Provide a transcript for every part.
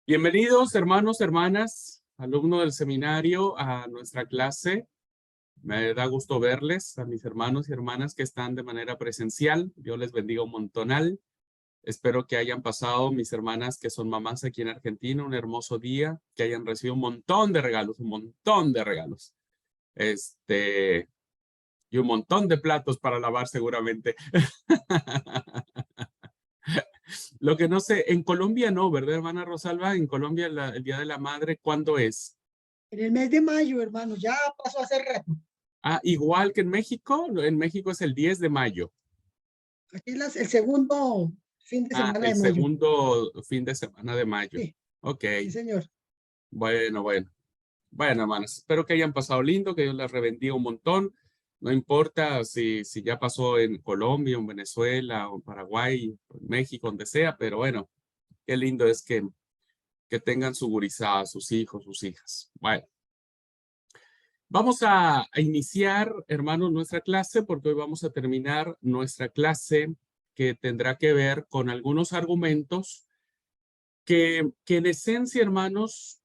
Bienvenidos, hermanos, hermanas, alumnos del seminario, a nuestra clase. Me da gusto verles, a mis hermanos y hermanas que están de manera presencial. Yo les bendiga un montonal. Espero que hayan pasado, mis hermanas que son mamás aquí en Argentina, un hermoso día, que hayan recibido un montón de regalos, un montón de regalos. Y un montón de platos para lavar seguramente. Lo que no sé, en Colombia no, ¿verdad, hermana Rosalba? En Colombia el Día de la Madre, ¿cuándo es? En el mes de mayo, hermano, ya pasó hace rato. Ah, igual que en México es el 10 de mayo. Aquí es el segundo fin de semana El de mayo. segundo fin de semana de mayo. Sí, Ok, sí, señor. bueno. Bueno, hermanos, espero que hayan pasado lindo, que Dios les rebendiga un montón. No importa si ya pasó en Colombia, en Venezuela, o en Paraguay, o en México, donde sea, pero bueno, qué lindo es que tengan su gurizada, sus hijos, sus hijas. Bueno. Vamos a iniciar, hermanos, nuestra clase porque hoy vamos a terminar nuestra clase que tendrá que ver con algunos argumentos que en esencia, hermanos,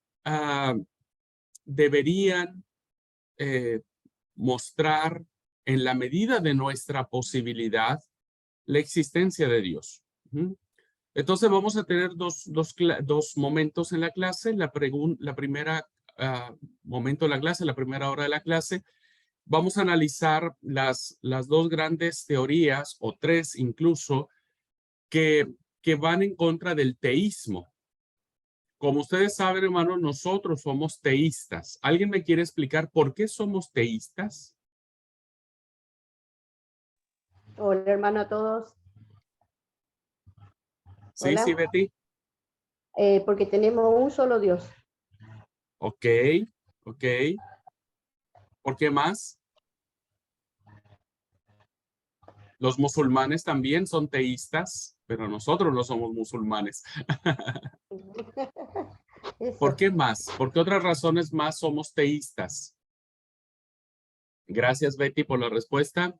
deberían mostrar en la medida de nuestra posibilidad la existencia de Dios. Entonces vamos a tener dos momentos en la clase. La primera momento de la clase, la primera hora de la clase, vamos a analizar las dos grandes teorías, o tres incluso, que van en contra del teísmo. Como ustedes saben, hermanos, nosotros somos teístas. ¿Alguien me quiere explicar por qué somos teístas? Hola, hermano, a todos. Sí, Hola. sí, Betty. Porque tenemos un solo Dios. Ok. ¿Por qué más? Los musulmanes también son teístas, pero nosotros no somos musulmanes. ¿Por qué más? ¿Por qué otras razones más somos teístas? Gracias, Betty, por la respuesta.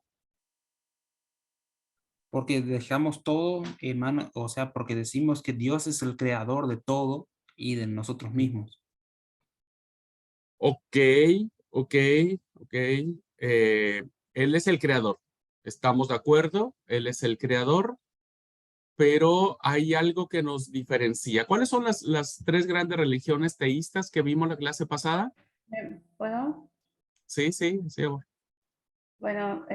Porque dejamos todo, hermano, o sea, porque decimos que Dios es el creador de todo y de nosotros mismos. Ok. Él es el creador. ¿Estamos de acuerdo? Él es el creador, pero hay algo que nos diferencia. ¿Cuáles son las tres grandes religiones teístas que vimos la clase pasada? Bueno, Sí. bueno,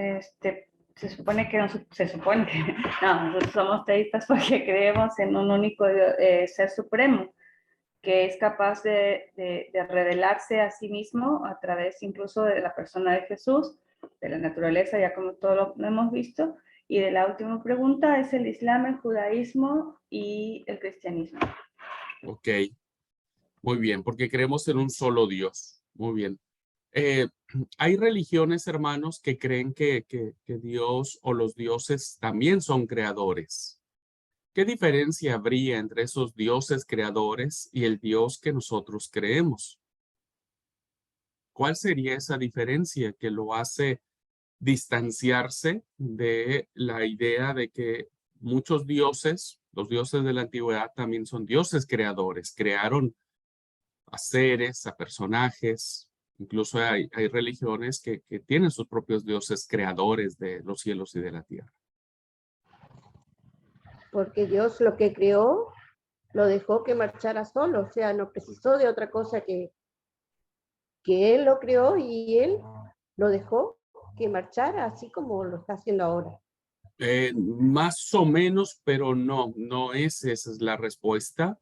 se supone que no, nosotros somos teístas porque creemos en un único ser supremo que es capaz de revelarse a sí mismo a través incluso de la persona de Jesús, de la naturaleza, ya como todo lo hemos visto. Y de la última pregunta es el Islam, el judaísmo y el cristianismo. Ok, muy bien, porque creemos en un solo Dios. Muy bien. Hay religiones, hermanos, que creen que Dios o los dioses también son creadores. ¿Qué diferencia habría entre esos dioses creadores y el Dios que nosotros creemos? ¿Cuál sería esa diferencia que lo hace distanciarse de la idea de que muchos dioses, los dioses de la antigüedad, también son dioses creadores? Crearon a seres, a personajes. Incluso hay religiones que tienen sus propios dioses creadores de los cielos y de la tierra. Porque Dios lo que creó, lo dejó que marchara solo, o sea, no precisó de otra cosa que Él lo creó y Él lo dejó que marchara, así como lo está haciendo ahora. Más o menos, pero no es, esa es la respuesta.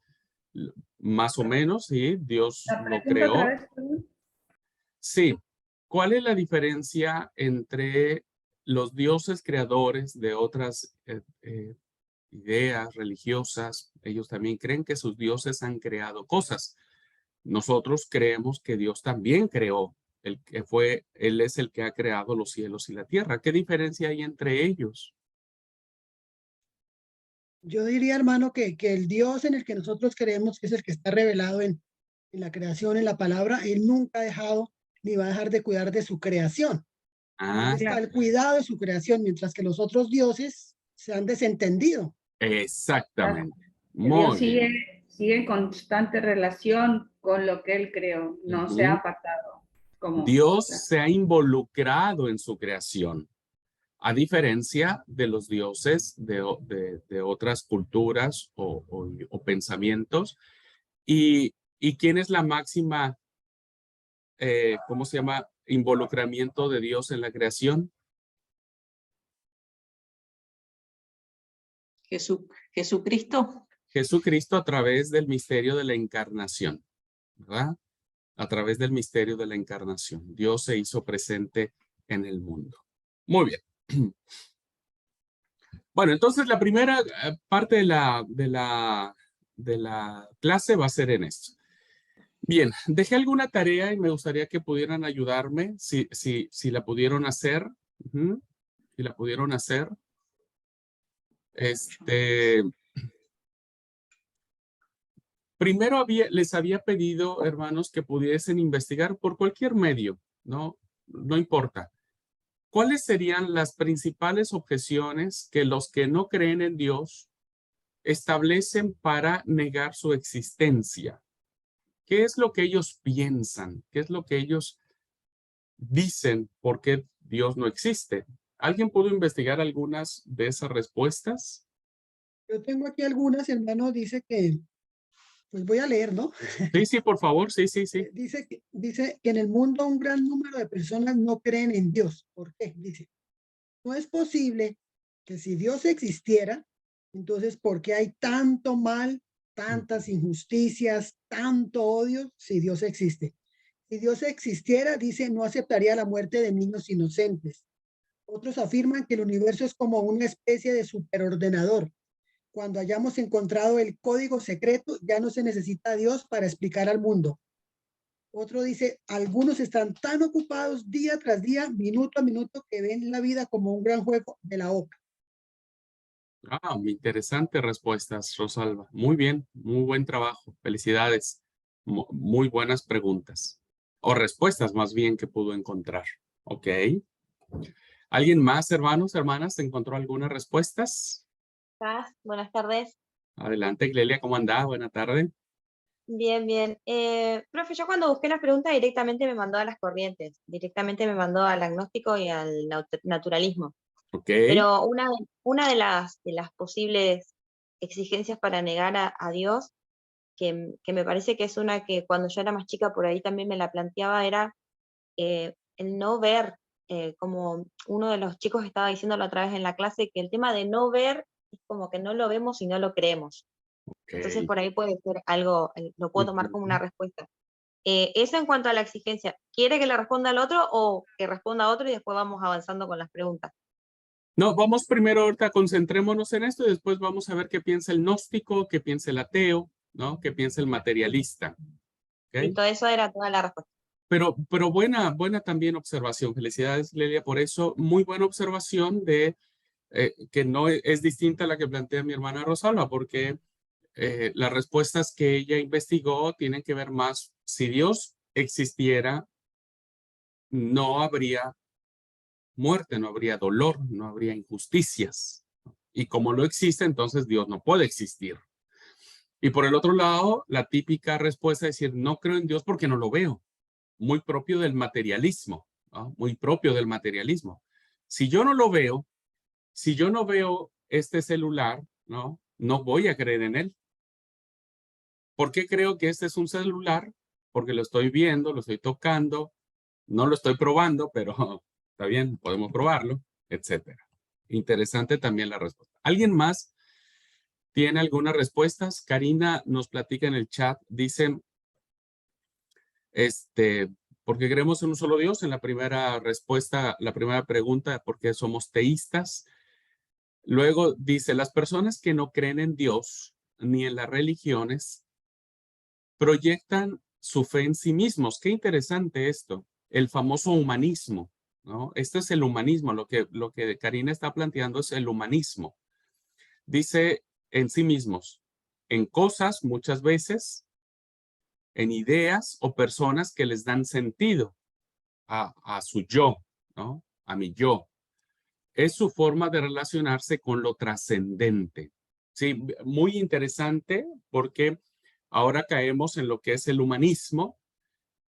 Más o menos, sí, Dios La lo pregunta otra creó. vez, perdón. Sí. ¿Cuál es la diferencia entre los dioses creadores de otras ideas religiosas? Ellos también creen que sus dioses han creado cosas. Nosotros creemos que Dios también creó. Él es el que ha creado los cielos y la tierra. ¿Qué diferencia hay entre ellos? Yo diría, hermano, que el Dios en el que nosotros creemos, que es el que está revelado en la creación, en la palabra, Él nunca ha dejado ni va a dejar de cuidar de su creación. Él está al cuidado de su creación, mientras que los otros dioses se han desentendido. Exactamente. Que Dios Muy bien. sigue en constante relación con lo que él creó, no se ha apartado. Dios se ha involucrado en su creación, a diferencia de los dioses de otras culturas o pensamientos. ¿Y quién es la máxima, cómo se llama, involucramiento de Dios en la creación? Jesucristo. Jesucristo a través del misterio de la encarnación, ¿verdad? A través del misterio de la encarnación. Dios se hizo presente en el mundo. Muy bien. Bueno, entonces la primera parte de la clase va a ser en esto. Bien, dejé alguna tarea y me gustaría que pudieran ayudarme, si la pudieron hacer. Si la pudieron hacer. Primero les había pedido, hermanos, que pudiesen investigar por cualquier medio, ¿no? No importa. ¿Cuáles serían las principales objeciones que los que no creen en Dios establecen para negar su existencia? ¿Qué es lo que ellos piensan? ¿Qué es lo que ellos dicen por qué Dios no existe? ¿Alguien pudo investigar algunas de esas respuestas? Yo tengo aquí algunas, hermano, dice que, pues voy a leer, ¿no? Sí, por favor, sí. Dice que en el mundo un gran número de personas no creen en Dios. ¿Por qué? Dice, no es posible que si Dios existiera, entonces, ¿por qué hay tanto mal, tantas injusticias, tanto odio si Dios existe? Si Dios existiera, dice, no aceptaría la muerte de niños inocentes. Otros afirman que el universo es como una especie de superordenador. Cuando hayamos encontrado el código secreto, ya no se necesita a Dios para explicar al mundo. Otro dice, algunos están tan ocupados día tras día, minuto a minuto, que ven la vida como un gran juego de la oca. Interesantes respuestas, Rosalba. Muy bien, muy buen trabajo. Felicidades. Muy buenas preguntas. O respuestas más bien que pudo encontrar. Ok. ¿Alguien más, hermanos, hermanas, encontró algunas respuestas? Buenas tardes. Adelante, Clelia, ¿cómo andás? Buena tarde. Bien, bien. Profe, yo cuando busqué las preguntas directamente me mandó a las corrientes, directamente me mandó al agnóstico y al naturalismo. Ok. Pero una de las posibles exigencias para negar a Dios, que me parece que es una que cuando yo era más chica por ahí también me la planteaba, era el no ver, como uno de los chicos estaba diciéndolo otra vez en la clase, que el tema de no ver es como que no lo vemos y no lo creemos. Entonces por ahí puede ser algo, lo puedo tomar como una respuesta. Eso en cuanto a la exigencia. ¿Quiere que le responda al otro o que responda a otro y después vamos avanzando con las preguntas? No, vamos primero ahorita, concentrémonos en esto y después vamos a ver qué piensa el gnóstico, qué piensa el ateo, ¿no? Qué piensa el materialista. ¿Okay? Y todo eso era toda la respuesta. Pero buena también observación. Felicidades, Lelia, por eso. Muy buena observación de que no es distinta a la que plantea mi hermana Rosalba, porque las respuestas que ella investigó tienen que ver más, si Dios existiera, no habría muerte, no habría dolor, no habría injusticias. Y como no existe, entonces Dios no puede existir. Y por el otro lado, la típica respuesta es decir, no creo en Dios porque no lo veo. Muy propio del materialismo, ¿no? Muy propio del materialismo. Si yo no lo veo, si yo no veo este celular, ¿no? No voy a creer en él. ¿Por qué creo que este es un celular? Porque lo estoy viendo, lo estoy tocando, no lo estoy probando, pero está bien, podemos probarlo, etcétera. Interesante también la respuesta. ¿Alguien más tiene algunas respuestas? Karina nos platica en el chat, dice, porque creemos en un solo Dios, en la primera respuesta, la primera pregunta, porque somos teístas. Luego dice, las personas que no creen en Dios ni en las religiones proyectan su fe en sí mismos. Qué interesante esto, el famoso humanismo, ¿no? Este es el humanismo, lo que Karina está planteando es el humanismo. Dice en sí mismos, en cosas muchas veces, en ideas o personas que les dan sentido a su yo, ¿no? A mi yo. Es su forma de relacionarse con lo trascendente. Sí, muy interesante porque Ahora caemos en lo que es el humanismo.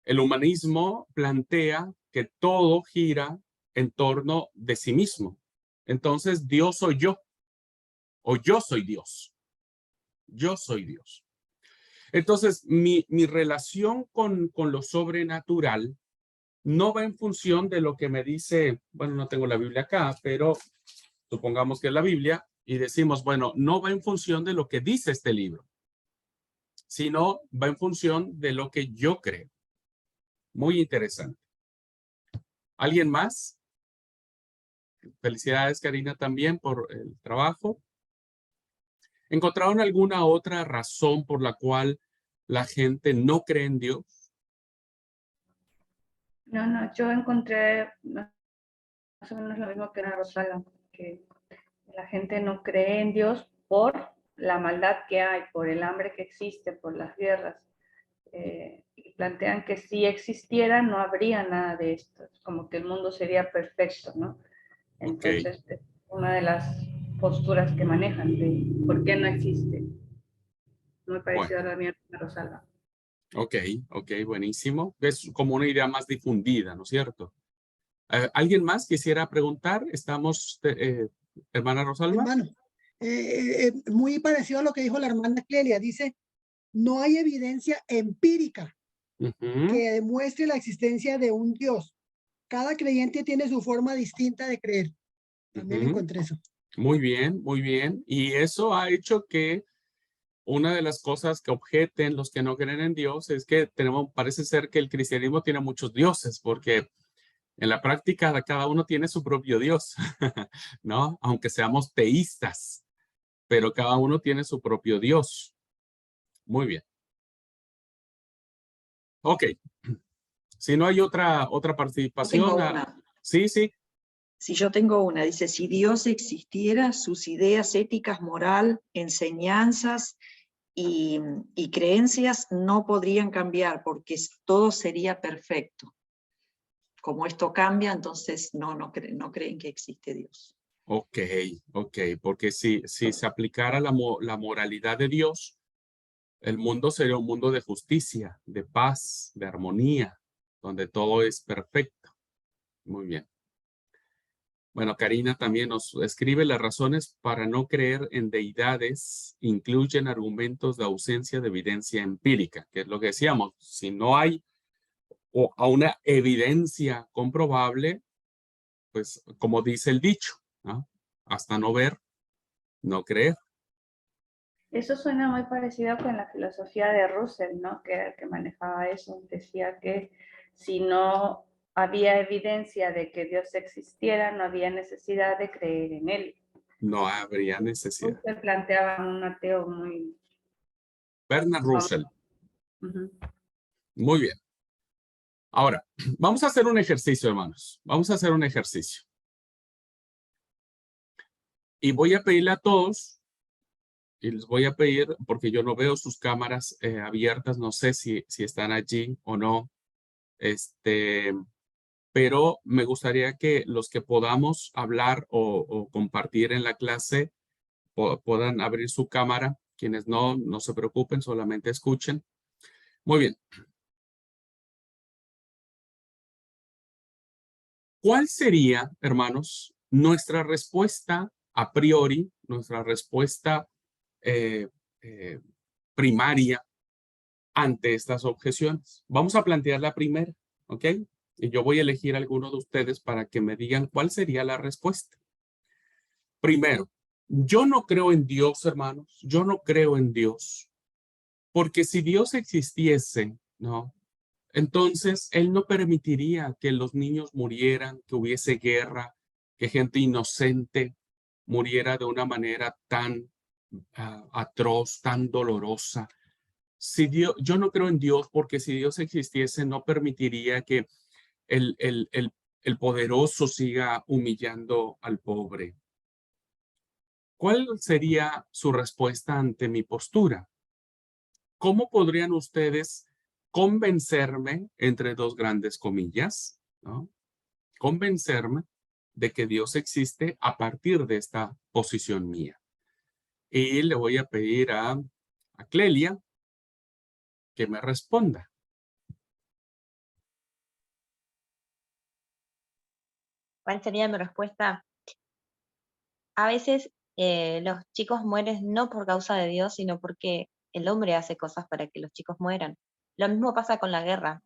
El humanismo plantea que todo gira en torno de sí mismo. Entonces, Dios soy yo, o yo soy Dios. Yo soy Dios. Entonces, mi relación con lo sobrenatural no va en función de lo que me dice, bueno, no tengo la Biblia acá, pero supongamos que es la Biblia, y decimos, bueno, no va en función de lo que dice este libro, sino va en función de lo que yo creo. Muy interesante. ¿Alguien más? Felicidades, Karina, también por el trabajo. ¿Encontraron alguna otra razón por la cual la gente no cree en Dios? No, yo encontré más o menos lo mismo que Ana Rosala, que la gente no cree en Dios por la maldad que hay, por el hambre que existe, por las guerras. Y plantean que si existiera no habría nada de esto, como que el mundo sería perfecto, ¿no? Entonces, es una de las posturas que manejan de por qué no existe. Muy parecido a la mía, Rosalba. Ok, buenísimo. Es como una idea más difundida, ¿no es cierto? ¿Alguien más quisiera preguntar? Estamos, hermana Rosalba. Hermano, muy parecido a lo que dijo la hermana Clelia. Dice, no hay evidencia empírica que demuestre la existencia de un Dios. Cada creyente tiene su forma distinta de creer. También encontré eso. Muy bien, muy bien. Y eso ha hecho que una de las cosas que objeten los que no creen en Dios es que parece ser que el cristianismo tiene muchos dioses, porque en la práctica cada uno tiene su propio Dios, ¿no? Aunque seamos teístas, pero cada uno tiene su propio Dios. Muy bien. Ok. Si no hay otra participación. Tengo una. Sí. Si yo tengo una, dice, si Dios existiera, sus ideas éticas, moral, enseñanzas y creencias no podrían cambiar porque todo sería perfecto. Como esto cambia, entonces no creen que existe Dios. Ok, porque si se aplicara la moralidad de Dios, el mundo sería un mundo de justicia, de paz, de armonía, donde todo es perfecto. Muy bien. Bueno, Karina también nos escribe las razones para no creer en deidades incluyen argumentos de ausencia de evidencia empírica, que es lo que decíamos. Si no hay a una evidencia comprobable, pues como dice el dicho, ¿no? Hasta no ver, no creer. Eso suena muy parecido con la filosofía de Russell, ¿no? Que era el que manejaba eso. Decía que si no había evidencia de que Dios existiera, no había necesidad de creer en él. No habría necesidad. Russell planteaba un ateo muy... Bernard Russell. Muy bien. Ahora, vamos a hacer un ejercicio, hermanos. Vamos a hacer un ejercicio. Y voy a pedirle a todos, y les voy a pedir, porque yo no veo sus cámaras abiertas, no sé si están allí o no, pero me gustaría que los que podamos hablar o compartir en la clase puedan abrir su cámara. Quienes no se preocupen, solamente escuchen. Muy bien. ¿Cuál sería, hermanos, nuestra respuesta a priori, nuestra respuesta primaria ante estas objeciones? Vamos a plantear la primera, ¿ok? Y yo voy a elegir a alguno de ustedes para que me digan cuál sería la respuesta. Primero, yo no creo en Dios, hermanos. Yo no creo en Dios. Porque si Dios existiese, ¿no? Entonces, Él no permitiría que los niños murieran, que hubiese guerra, que gente inocente muriera de una manera tan atroz, tan dolorosa. Yo no creo en Dios porque si Dios existiese, no permitiría que el poderoso siga humillando al pobre. ¿Cuál sería su respuesta ante mi postura? ¿Cómo podrían ustedes convencerme, entre dos grandes comillas, ¿no? Convencerme de que Dios existe a partir de esta posición mía? Y le voy a pedir a Clelia que me responda. ¿Cuál sería mi respuesta? A veces los chicos mueren no por causa de Dios, sino porque el hombre hace cosas para que los chicos mueran. Lo mismo pasa con la guerra.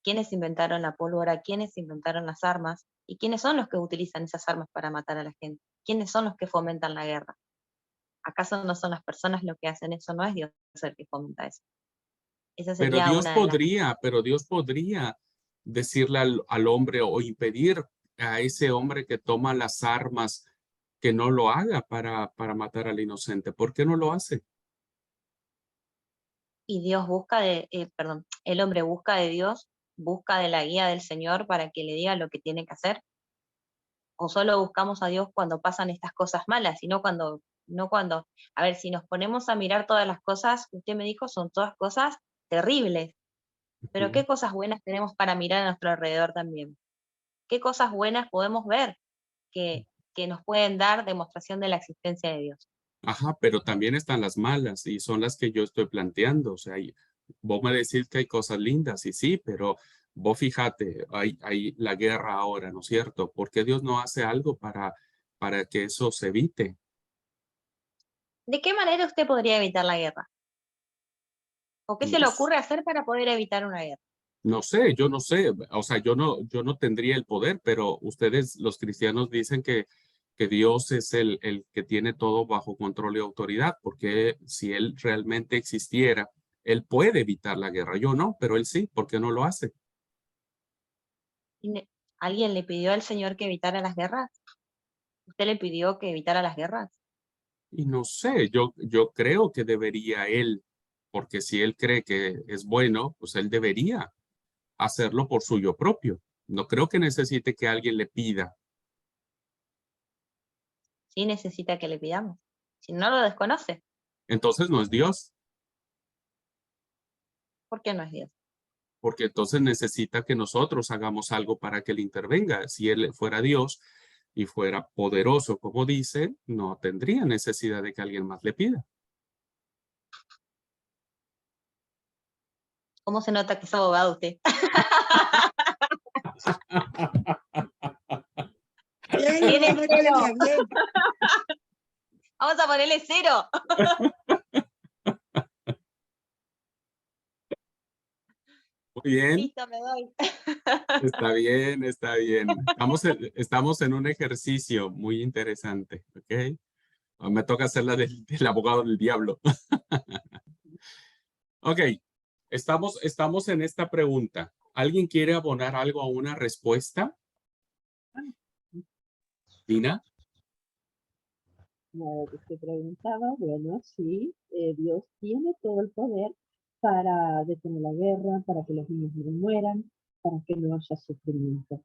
¿Quiénes inventaron la pólvora? ¿Quiénes inventaron las armas? ¿Y quiénes son los que utilizan esas armas para matar a la gente? ¿Quiénes son los que fomentan la guerra? ¿Acaso no son las personas los que hacen eso? No es Dios el que fomenta eso. Esa Pero sería una de las... Dios podría decirle al hombre o impedir a ese hombre que toma las armas que no lo haga para matar al inocente. ¿Por qué no lo hace? Y Dios perdón, el hombre busca de Dios, busca de la guía del Señor para que le diga lo que tiene que hacer. O solo buscamos a Dios cuando pasan estas cosas malas, y no cuando, a ver, si nos ponemos a mirar todas las cosas, usted me dijo, son todas cosas terribles, pero ¿qué cosas buenas tenemos para mirar a nuestro alrededor también? ¿Qué cosas buenas podemos ver que nos pueden dar demostración de la existencia de Dios? Ajá, pero también están las malas y son las que yo estoy planteando. O sea, vos me decís que hay cosas lindas y sí, pero vos fíjate, hay la guerra ahora, ¿no es cierto? ¿Por qué Dios no hace algo para que eso se evite? ¿De qué manera usted podría evitar la guerra? ¿O qué se le No, ocurre hacer para poder evitar una guerra? no sé, yo no sé. O sea, yo no tendría el poder, pero ustedes, los cristianos, dicen que Dios es el que tiene todo bajo control y autoridad, porque si Él realmente existiera, Él puede evitar la guerra. Yo no, pero Él sí, ¿por qué no lo hace? ¿Alguien le pidió al Señor que evitara las guerras? ¿Usted le pidió que evitara las guerras? Y no sé, yo creo que debería Él, porque si Él cree que es bueno, pues Él debería hacerlo por suyo propio. No creo que necesite que alguien le pida. Sí necesita que le pidamos. Si no lo desconoce, Entonces no es Dios, ¿por qué no es Dios? porque entonces necesita que nosotros hagamos algo para que Él intervenga. Si Él fuera Dios y fuera poderoso, como dice, no tendría necesidad de que alguien más le pida. ¿Cómo se nota que es abogado usted? Bien, Tiene hermano, cero. Claudia, bien. Vamos a ponerle 0. Muy bien, Listo, me doy. está bien, está bien. Estamos en un ejercicio muy interesante, ¿ok? Me toca hacer la del abogado del diablo. Ok, estamos en esta pregunta. ¿Alguien quiere abonar algo a una respuesta? Dina. Lo que se preguntaba, bueno, sí, Dios tiene todo el poder para detener la guerra, para que los niños no mueran, para que no haya sufrimiento.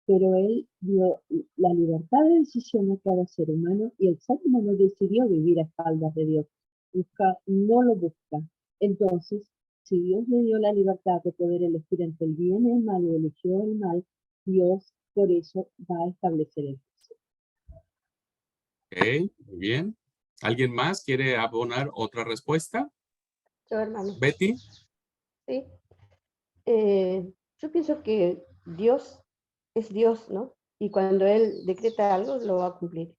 Pero Él dio la libertad de decisión a cada ser humano y el ser humano decidió vivir a espaldas de Dios. No lo busca. Entonces, si Dios le dio la libertad de poder elegir entre el bien y el mal y eligió el mal, Dios por eso va a establecer el juicio. Ok, muy bien. ¿Alguien más quiere abonar otra respuesta? Yo, hermano. Betty. Sí. Yo pienso que Dios es Dios, ¿no? Y cuando Él decreta algo, lo va a cumplir.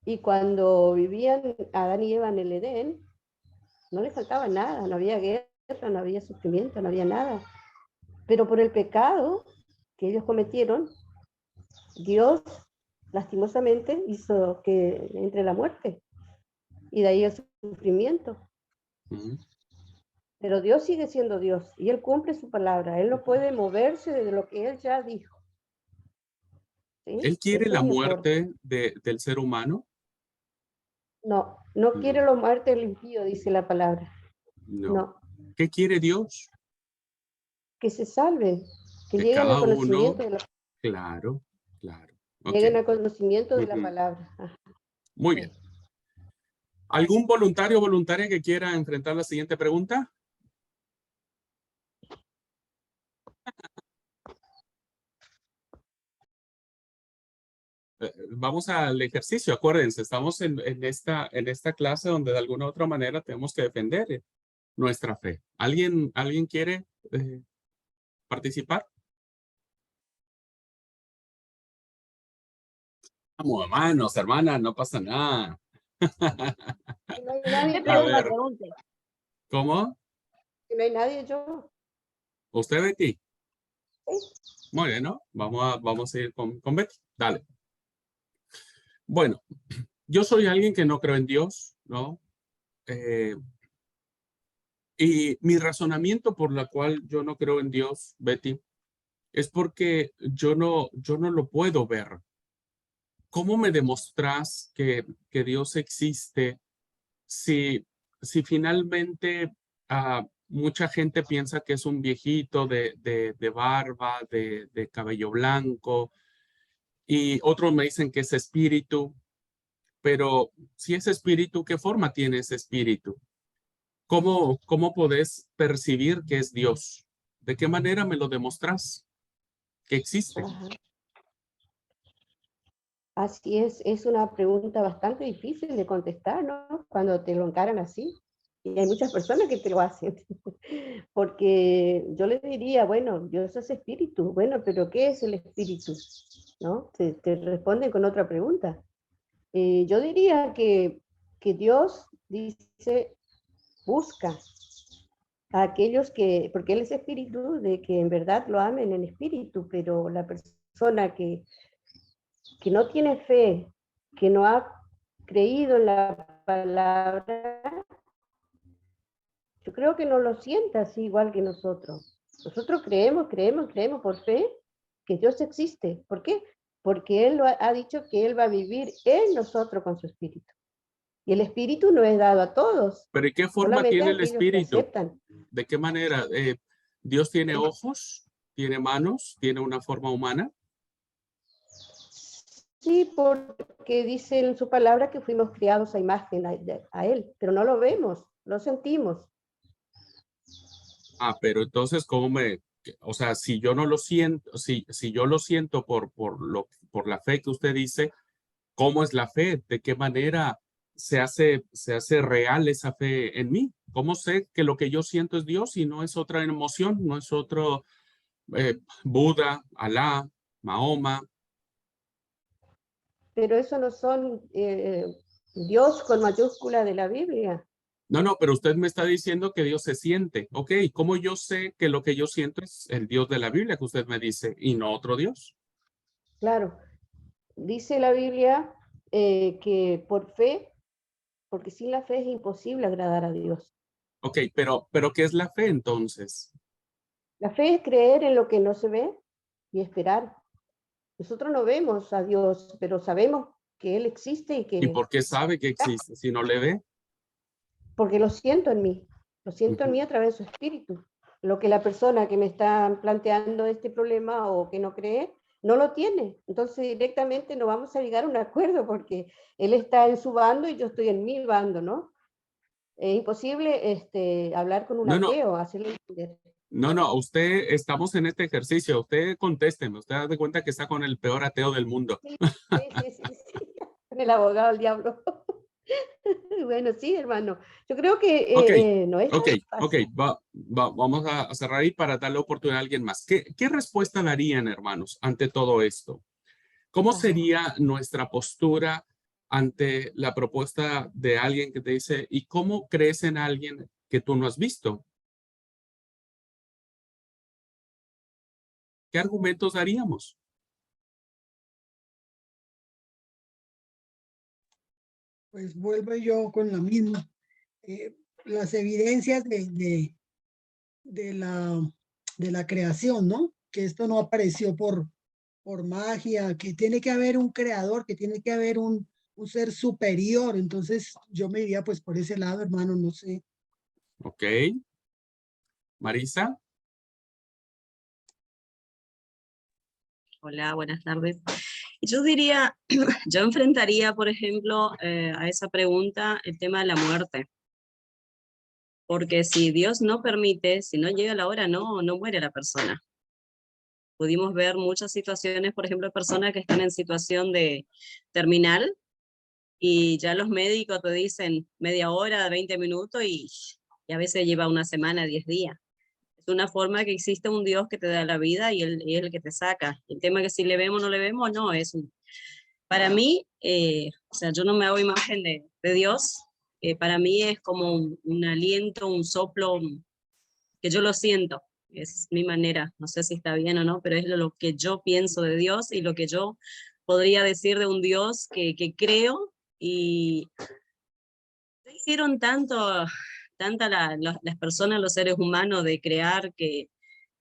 Y cuando vivían Adán y Eva en el Edén, no les faltaba nada, no había guerra, no había sufrimiento, no había nada. Pero por el pecado que ellos cometieron, Dios lastimosamente hizo que entre la muerte y de ahí el sufrimiento. Pero Dios sigue siendo Dios y Él cumple su palabra. Él no puede moverse de lo que Él ya dijo. ¿Sí? ¿Él quiere Eso la es importante. muerte del ser humano? No, no quiere No. la muerte del impío, dice la palabra. No. No, ¿Qué quiere Dios? que se salven, que Que lleguen al cada uno, conocimiento de la, claro, claro. Ok. lleguen al conocimiento de la Ujú. palabra. Ajá. Muy bien. ¿Algún voluntario o voluntaria que quiera enfrentar la siguiente pregunta? Vamos al ejercicio, acuérdense, estamos en esta clase donde de alguna u otra manera tenemos que defender nuestra fe. ¿Alguien quiere participar? Vamos, hermanos, hermanas, no pasa nada. Que no hay nadie, A ver, ¿cómo? que no hay nadie, yo. ¿Usted, Betty? Sí. Muy bien, ¿no? Vamos a ir con Betty. Dale. Bueno, yo soy alguien que no creo en Dios, ¿no? Y mi razonamiento por la cual yo no creo en Dios, Betty, es porque yo no lo puedo ver. ¿Cómo me demostras que Dios existe si finalmente mucha gente piensa que es un viejito de barba, de cabello blanco, y otros me dicen que es espíritu, pero si es espíritu, ¿qué forma tiene ese espíritu? ¿Cómo podés percibir que es Dios? ¿De qué manera me lo demostras que existe? Ajá. Así es una pregunta bastante difícil de contestar, ¿no? Cuando te lo encaran así. Y hay muchas personas que te lo hacen. Porque yo le diría, bueno, Dios es espíritu. Bueno, pero ¿qué es el espíritu? ¿No? Te responden con otra pregunta. Yo diría que Dios dice, busca a aquellos que, porque Él es espíritu, de que en verdad lo amen en espíritu, pero la persona que no tiene fe, que no ha creído en la palabra, yo creo que no lo siente así igual que nosotros. Nosotros creemos por fe que Dios existe. ¿Por qué? Porque Él ha dicho que Él va a vivir en nosotros con su espíritu. Y el espíritu no es dado a todos, ¿Pero y qué forma solamente tiene a el aquellos que espíritu? aceptan. ¿De qué manera? ¿Dios tiene ojos? ¿Tiene manos? ¿Tiene una forma humana? Sí, porque dice en su palabra que fuimos criados a imagen a Él, pero no lo vemos, lo sentimos. Pero entonces, o sea, si yo no lo siento, si yo lo siento por la fe que usted dice, ¿cómo es la fe? ¿De qué manera se hace real esa fe en mí? ¿Cómo sé que lo que yo siento es Dios y no es otra emoción, no es otro Buda, Alá, Mahoma? Pero eso no son Dios con mayúscula de la Biblia. No, pero usted me está diciendo que Dios se siente. Ok, ¿cómo yo sé que lo que yo siento es el Dios de la Biblia que usted me dice y no otro Dios? Claro, dice la Biblia que por fe, porque sin la fe es imposible agradar a Dios. Ok, pero ¿qué es la fe entonces? La fe es creer en lo que no se ve y esperar. Nosotros no vemos a Dios, pero sabemos que Él existe y ¿Y que, por qué sabe que existe si no le ve? porque lo siento en mí, lo siento en Ujú. mí a través de su espíritu. Lo que la persona que me está planteando este problema o que no cree, no lo tiene. Entonces directamente no vamos a llegar a un acuerdo porque él está en su bando y yo estoy en mi bando, ¿no? Es imposible hablar con un No, ateo, hacerle entender. usted, estamos en este ejercicio, usted contésteme, usted da de cuenta que está con el peor ateo del mundo. Sí, sí. El abogado del diablo. Bueno, sí, hermano. Yo creo Ok, que no es tan ok, fácil. vamos a cerrar ahí para darle oportunidad a alguien más. ¿Qué respuesta darían, hermanos, ante todo esto? ¿Cómo Ajá. sería nuestra postura ante la propuesta de alguien que te dice, ¿y cómo crees en alguien que tú no has visto? ¿Qué argumentos daríamos? Pues vuelvo yo con la misma. Las evidencias de la creación, ¿no? Que esto no apareció por magia, que tiene que haber un creador, que tiene que haber un ser superior. Entonces yo me iría pues por ese lado, hermano, no sé. Ok. Marisa. Hola, buenas tardes. Yo diría, yo enfrentaría, por ejemplo, a esa pregunta el tema de la muerte. Porque si Dios no permite, si no llega la hora, no muere la persona. Pudimos ver muchas situaciones, por ejemplo, personas que están en situación de terminal y ya los médicos te dicen media hora, 20 minutos y y a veces lleva una semana, 10 días. Es una forma que existe un Dios que te da la vida y él es el que te saca. El tema es que si le vemos o no le vemos, no, para mí, o sea, yo no me hago imagen de Dios, para mí es como un aliento, un soplo, que yo lo siento, es mi manera, no sé si está bien o no, pero es lo que yo pienso de Dios y lo que yo podría decir de un Dios que creo, y hicieron tanta las personas, los seres humanos, de crear que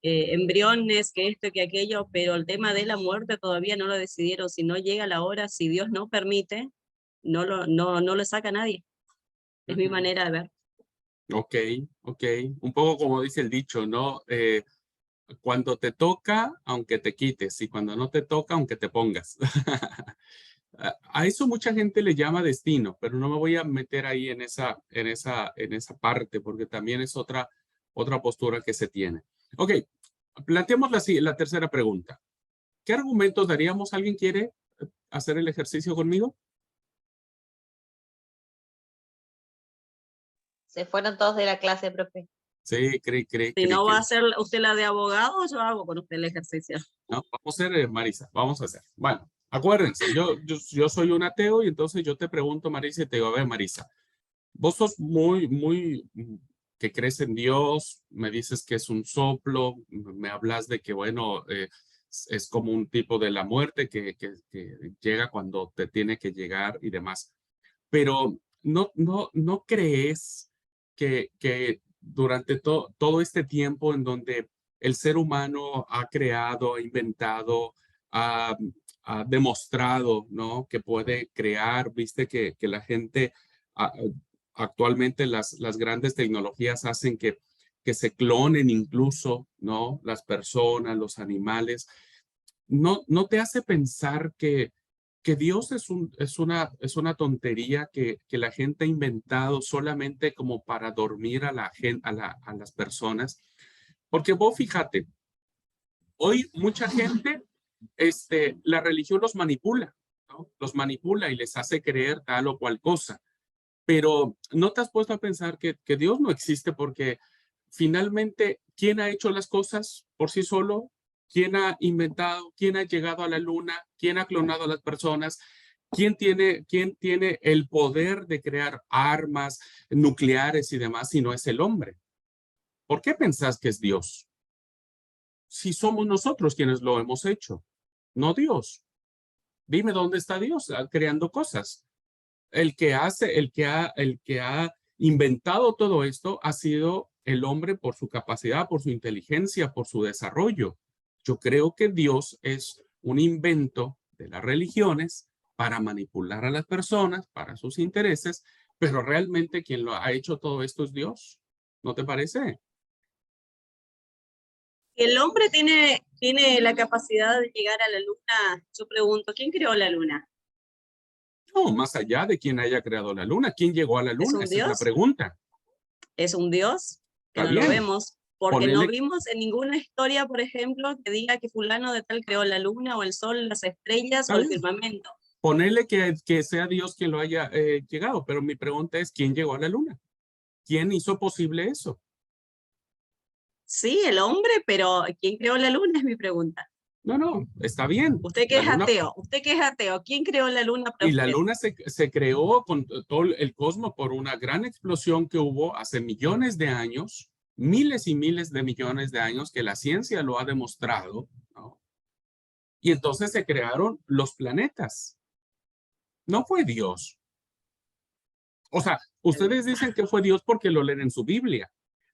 embriones, que esto, que aquello, pero el tema de la muerte todavía no lo decidieron. Si no llega la hora, si Dios no permite, no lo saca nadie. Es mi manera de ver. Ok, ok. Un poco como dice el dicho, ¿no? Cuando te toca, aunque te quites, y cuando no te toca, aunque te pongas. A eso mucha gente le llama destino, pero no me voy a meter ahí en esa parte, porque también es otra postura que se tiene. Ok, planteemos la tercera pregunta. ¿Qué argumentos daríamos? ¿Alguien quiere hacer el ejercicio conmigo? Se fueron todos de la clase, profe. Sí, Si no va a hacer usted la de abogado, yo hago con usted el ejercicio. No, vamos a hacer, Marisa, vamos a hacer. Bueno, acuérdense, yo soy un ateo y entonces yo te pregunto, Marisa, y te digo, a ver, Marisa, vos sos muy que crees en Dios, me dices que es un soplo, me hablas de que, bueno, es como un tipo de la muerte que llega cuando te tiene que llegar y demás. Pero no crees que durante todo este tiempo en donde el ser humano ha creado, ha inventado, ha demostrado, ¿no? Que puede crear, viste que la gente, actualmente las grandes tecnologías hacen que se clonen incluso, ¿no? Las personas, los animales. ¿No te hace pensar que Dios es una tontería que la gente ha inventado solamente como para dormir a las personas? Porque vos fíjate, hoy mucha gente, la religión los manipula, ¿no? Los manipula y les hace creer tal o cual cosa. Pero ¿no te has puesto a pensar que Dios no existe porque finalmente, ¿quién ha hecho las cosas por sí solo? ¿Quién ha inventado? ¿Quién ha llegado a la luna? ¿Quién ha clonado a las personas? ¿Quién tiene el poder de crear armas nucleares y demás si no es el hombre? ¿Por qué pensás que es Dios? Si somos nosotros quienes lo hemos hecho, no Dios. Dime dónde está Dios creando cosas. El que ha inventado todo esto ha sido el hombre por su capacidad, por su inteligencia, por su desarrollo. Yo creo que Dios es un invento de las religiones para manipular a las personas, para sus intereses, pero realmente quien lo ha hecho todo esto es Dios. ¿No te parece? El hombre tiene la capacidad de llegar a la luna. Yo pregunto, ¿quién creó la luna? No, más allá de quién haya creado la luna, ¿quién llegó a la luna? Esa es la pregunta. ¿Es un Dios? Que Está no bien. Lo vemos. Porque no vimos en ninguna historia, por ejemplo, que diga que fulano de tal creó la luna o el sol, las estrellas o el firmamento. Ponele que sea Dios quien lo haya llegado, pero mi pregunta es, ¿quién llegó a la luna? ¿Quién hizo posible eso? Sí, el hombre, pero ¿quién creó la luna? Es mi pregunta. No, está bien. Usted que es ateo, ¿quién creó la luna para Y la usted? luna se creó con todo el cosmos por una gran explosión que hubo hace millones de años, miles y miles de millones de años, que la ciencia lo ha demostrado, ¿no? Y entonces se crearon los planetas. No fue Dios. O sea, ustedes dicen que fue Dios porque lo leen en su Biblia,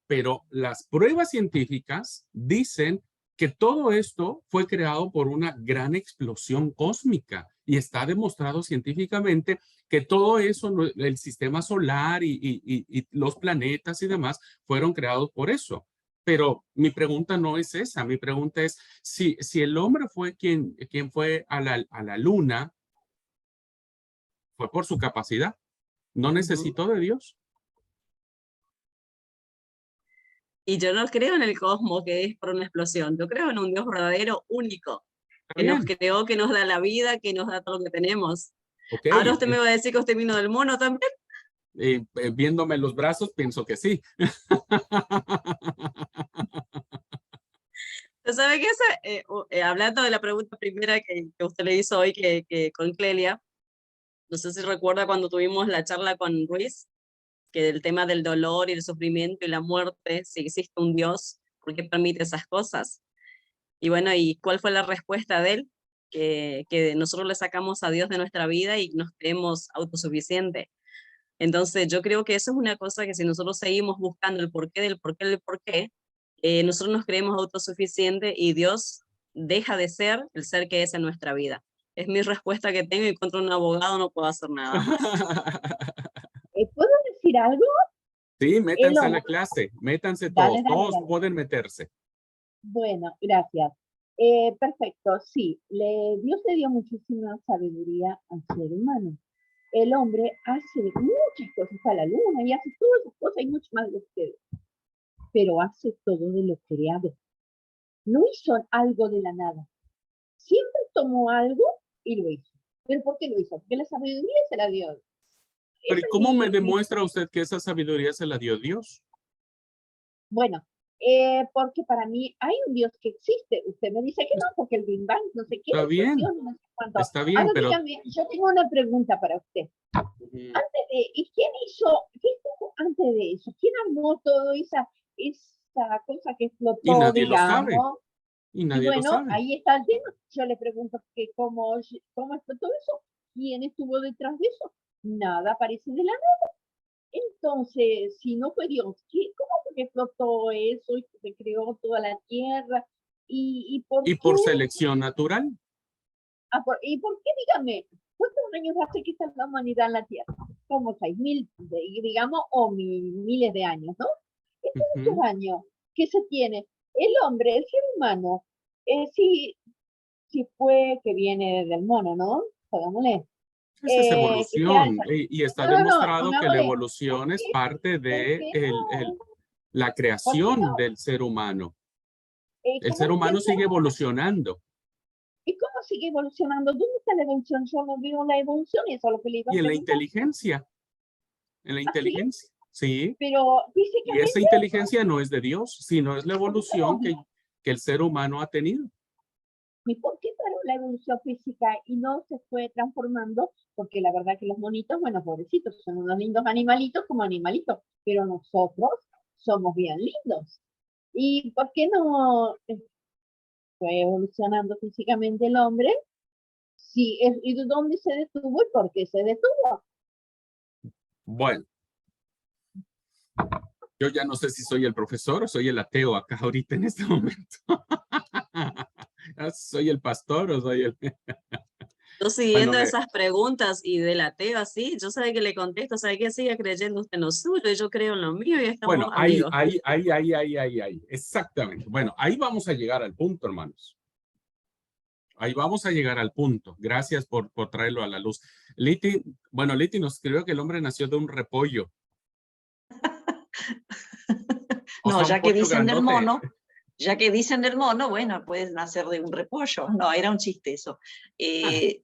pero las pruebas científicas dicen que todo esto fue creado por una gran explosión cósmica y está demostrado científicamente que todo eso, el sistema solar y los planetas y demás, fueron creados por eso. Pero mi pregunta no es esa. Mi pregunta es, si el hombre fue quien fue a la luna, fue por su capacidad. No necesitó de Dios. Y yo no creo en el cosmos que es por una explosión. Yo creo en un Dios verdadero, único, que nos creó, que nos da la vida, que nos da todo lo que tenemos. Okay. Ahora usted me va a decir que usted vino del mono también. Viéndome los brazos, pienso que sí. ¿Sabe qué? Hablando de la pregunta primera que usted le hizo hoy que con Clelia, no sé si recuerda cuando tuvimos la charla con Ruiz, que del tema del dolor y el sufrimiento y la muerte, si existe un Dios, ¿por qué permite esas cosas? Y bueno, ¿y cuál fue la respuesta de él? Que nosotros le sacamos a Dios de nuestra vida y nos creemos autosuficientes. Entonces yo creo que eso es una cosa que si nosotros seguimos buscando el porqué del porqué del porqué, nosotros nos creemos autosuficientes y Dios deja de ser el ser que es en nuestra vida. Es mi respuesta que tengo y contra un abogado no puedo hacer nada más. ¿Puedo decir algo? Sí, métanse a la hombre- clase, métanse Dale, todos, dale, todos dale. pueden meterse. Bueno, gracias. Perfecto, sí. Dios le dio muchísima sabiduría al ser humano. El hombre hace muchas cosas a la luna y hace todas esas cosas y mucho más de lo que pero hace todo de lo creado. No hizo algo de la nada. Siempre tomó algo y lo hizo. ¿Pero por qué lo hizo? Porque la sabiduría se la dio. Pero ¿y Esa es cómo me demuestra usted que esa sabiduría se la dio Dios? Bueno, porque para mí hay un Dios que existe. Usted me dice que no, porque el Big Bang, no sé qué, Está bien, no sé cuánto. está bien, Ahora pero dígame, yo tengo una pregunta para usted. ¿Y quién hizo, qué estuvo antes de eso? ¿Quién armó toda esa cosa que y explotó, nadie lo sabe, digamos? y Y nadie lo bueno, sabe. ahí está el tema. Yo le pregunto que cómo explotó eso, quién estuvo detrás de eso. Nada aparece de la nada. Entonces, si no fue Dios, ¿cómo fue que explotó eso y se creó toda la tierra? ¿Y por Y qué? por selección natural. ¿Y por qué, dígame, cuántos años hace que está la humanidad en la Tierra? Como 6.000, digamos, o miles de años, ¿no? Estos muchos años que se tiene, el hombre, el ser humano, sí, fue que viene del mono, ¿no? Pongámosle. Esa es Que sea evolución y está no, demostrado que la pongámosle. evolución es parte ¿Por de qué no? la ¿Por qué creación no? del ser humano. El ¿Cómo ser es humano eso? sigue evolucionando ¿Y cómo sigue evolucionando? ¿Dónde está la evolución? Yo no veo la evolución y eso es lo que le iba a y preguntar. en la ¿Así? inteligencia, sí. Pero Y esa físicamente, inteligencia no es de Dios, sino es la evolución obvio. que el ser humano ha tenido. ¿Y por qué paró la evolución física y no se fue transformando? Porque la verdad que los monitos, bueno, pobrecitos, son unos lindos animalitos como animalitos, pero nosotros somos bien lindos. ¿Y por qué no fue evolucionando físicamente el hombre? Sí, ¿y de dónde se detuvo y por qué se detuvo? Bueno, yo ya no sé si soy el profesor o soy el ateo acá ahorita en este momento. ¿Soy el pastor o soy el...? Yo Bueno, siguiendo esas preguntas y del ateo así, yo sabe que le contesto, sabe que sigue creyendo usted en lo suyo y yo creo en lo mío y estamos bueno, amigos. ahí, exactamente. Bueno, ahí vamos a llegar al punto, hermanos. Ahí vamos a llegar al punto. Gracias por traerlo a la luz. Liti nos escribió que el hombre nació de un repollo. O No, sea, un ya que pollo dicen del grandote. mono, bueno, puede nacer de un repollo. No, era un chiste eso.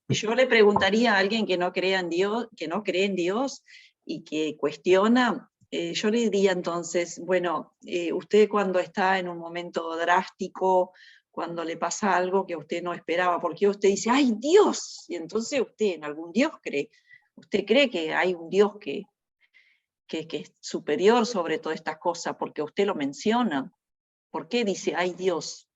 Yo le preguntaría a alguien que no crea en Dios, que no cree en Dios y que cuestiona, yo le diría entonces, bueno, usted cuando está en un momento drástico, cuando le pasa algo que usted no esperaba, ¿por qué usted dice, ¡ay, Dios! Y entonces usted en algún Dios cree. ¿Usted cree que hay un Dios que es superior sobre todas estas cosas? Porque usted lo menciona. ¿Por qué dice, ay Dios?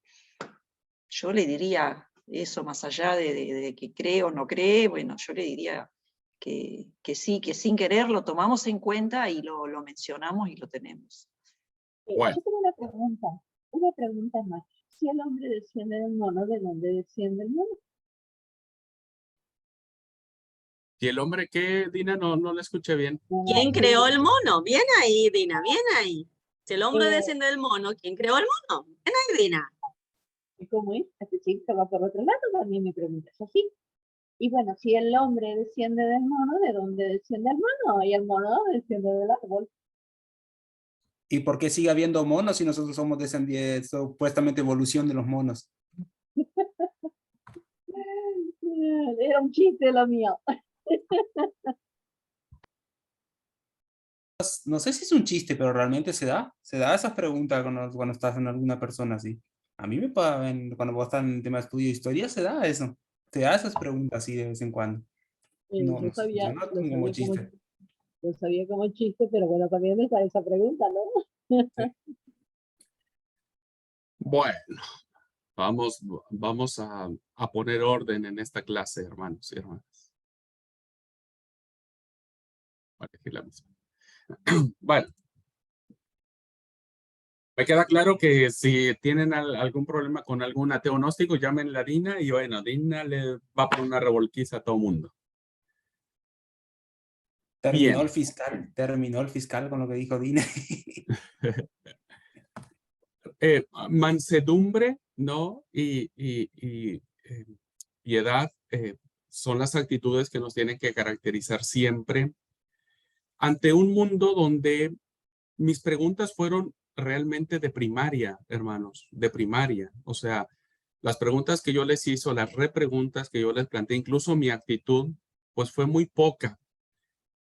Yo le diría eso, más allá de que cree o no cree, bueno, yo le diría que sí, que sin querer lo tomamos en cuenta y lo mencionamos y lo tenemos. Bueno. Yo tengo una pregunta más. Si el hombre desciende del mono, ¿de dónde desciende el mono? ¿Y el hombre qué, Dina? No le escuché bien. ¿Quién creó el mono? Bien ahí, Dina, bien ahí. Si el hombre desciende del mono, ¿quién creó el mono? Bien ahí, Dina. ¿Y cómo es? Este chico va por otro lado, también me preguntas así. Y bueno, si el hombre desciende del mono, ¿de dónde desciende el mono? Y el mono desciende del árbol. ¿Y por qué sigue habiendo monos si nosotros somos descendientes, supuestamente evolución de los monos? Era un chiste lo mío. no sé si es un chiste, pero realmente se da esas preguntas cuando estás en alguna persona así. A mí me pagan, cuando vos estás en el tema de estudio de historia, se da eso. Se da esas preguntas así de vez en cuando. No, Yo no sé, yo sabía, no lo lo tomo como sabía como, chiste. lo sabía como chiste, pero bueno, también me sale esa pregunta, ¿no? Sí. Bueno, vamos a poner orden en esta clase, hermanos y hermanas. Vale, aquí la misma. Bueno, me queda claro que si tienen algún problema con algún ateo gnóstico, llamen a Dina y bueno, Dina le va a poner una revolquiza a todo mundo. Terminó Bien. el fiscal con lo que dijo Dina. Mansedumbre, ¿no? Piedad son las actitudes que nos tienen que caracterizar siempre ante un mundo donde mis preguntas fueron realmente de primaria, hermanos, de primaria. O sea, las preguntas que yo les hizo, las repreguntas que yo les planteé, incluso mi actitud, pues fue muy poca,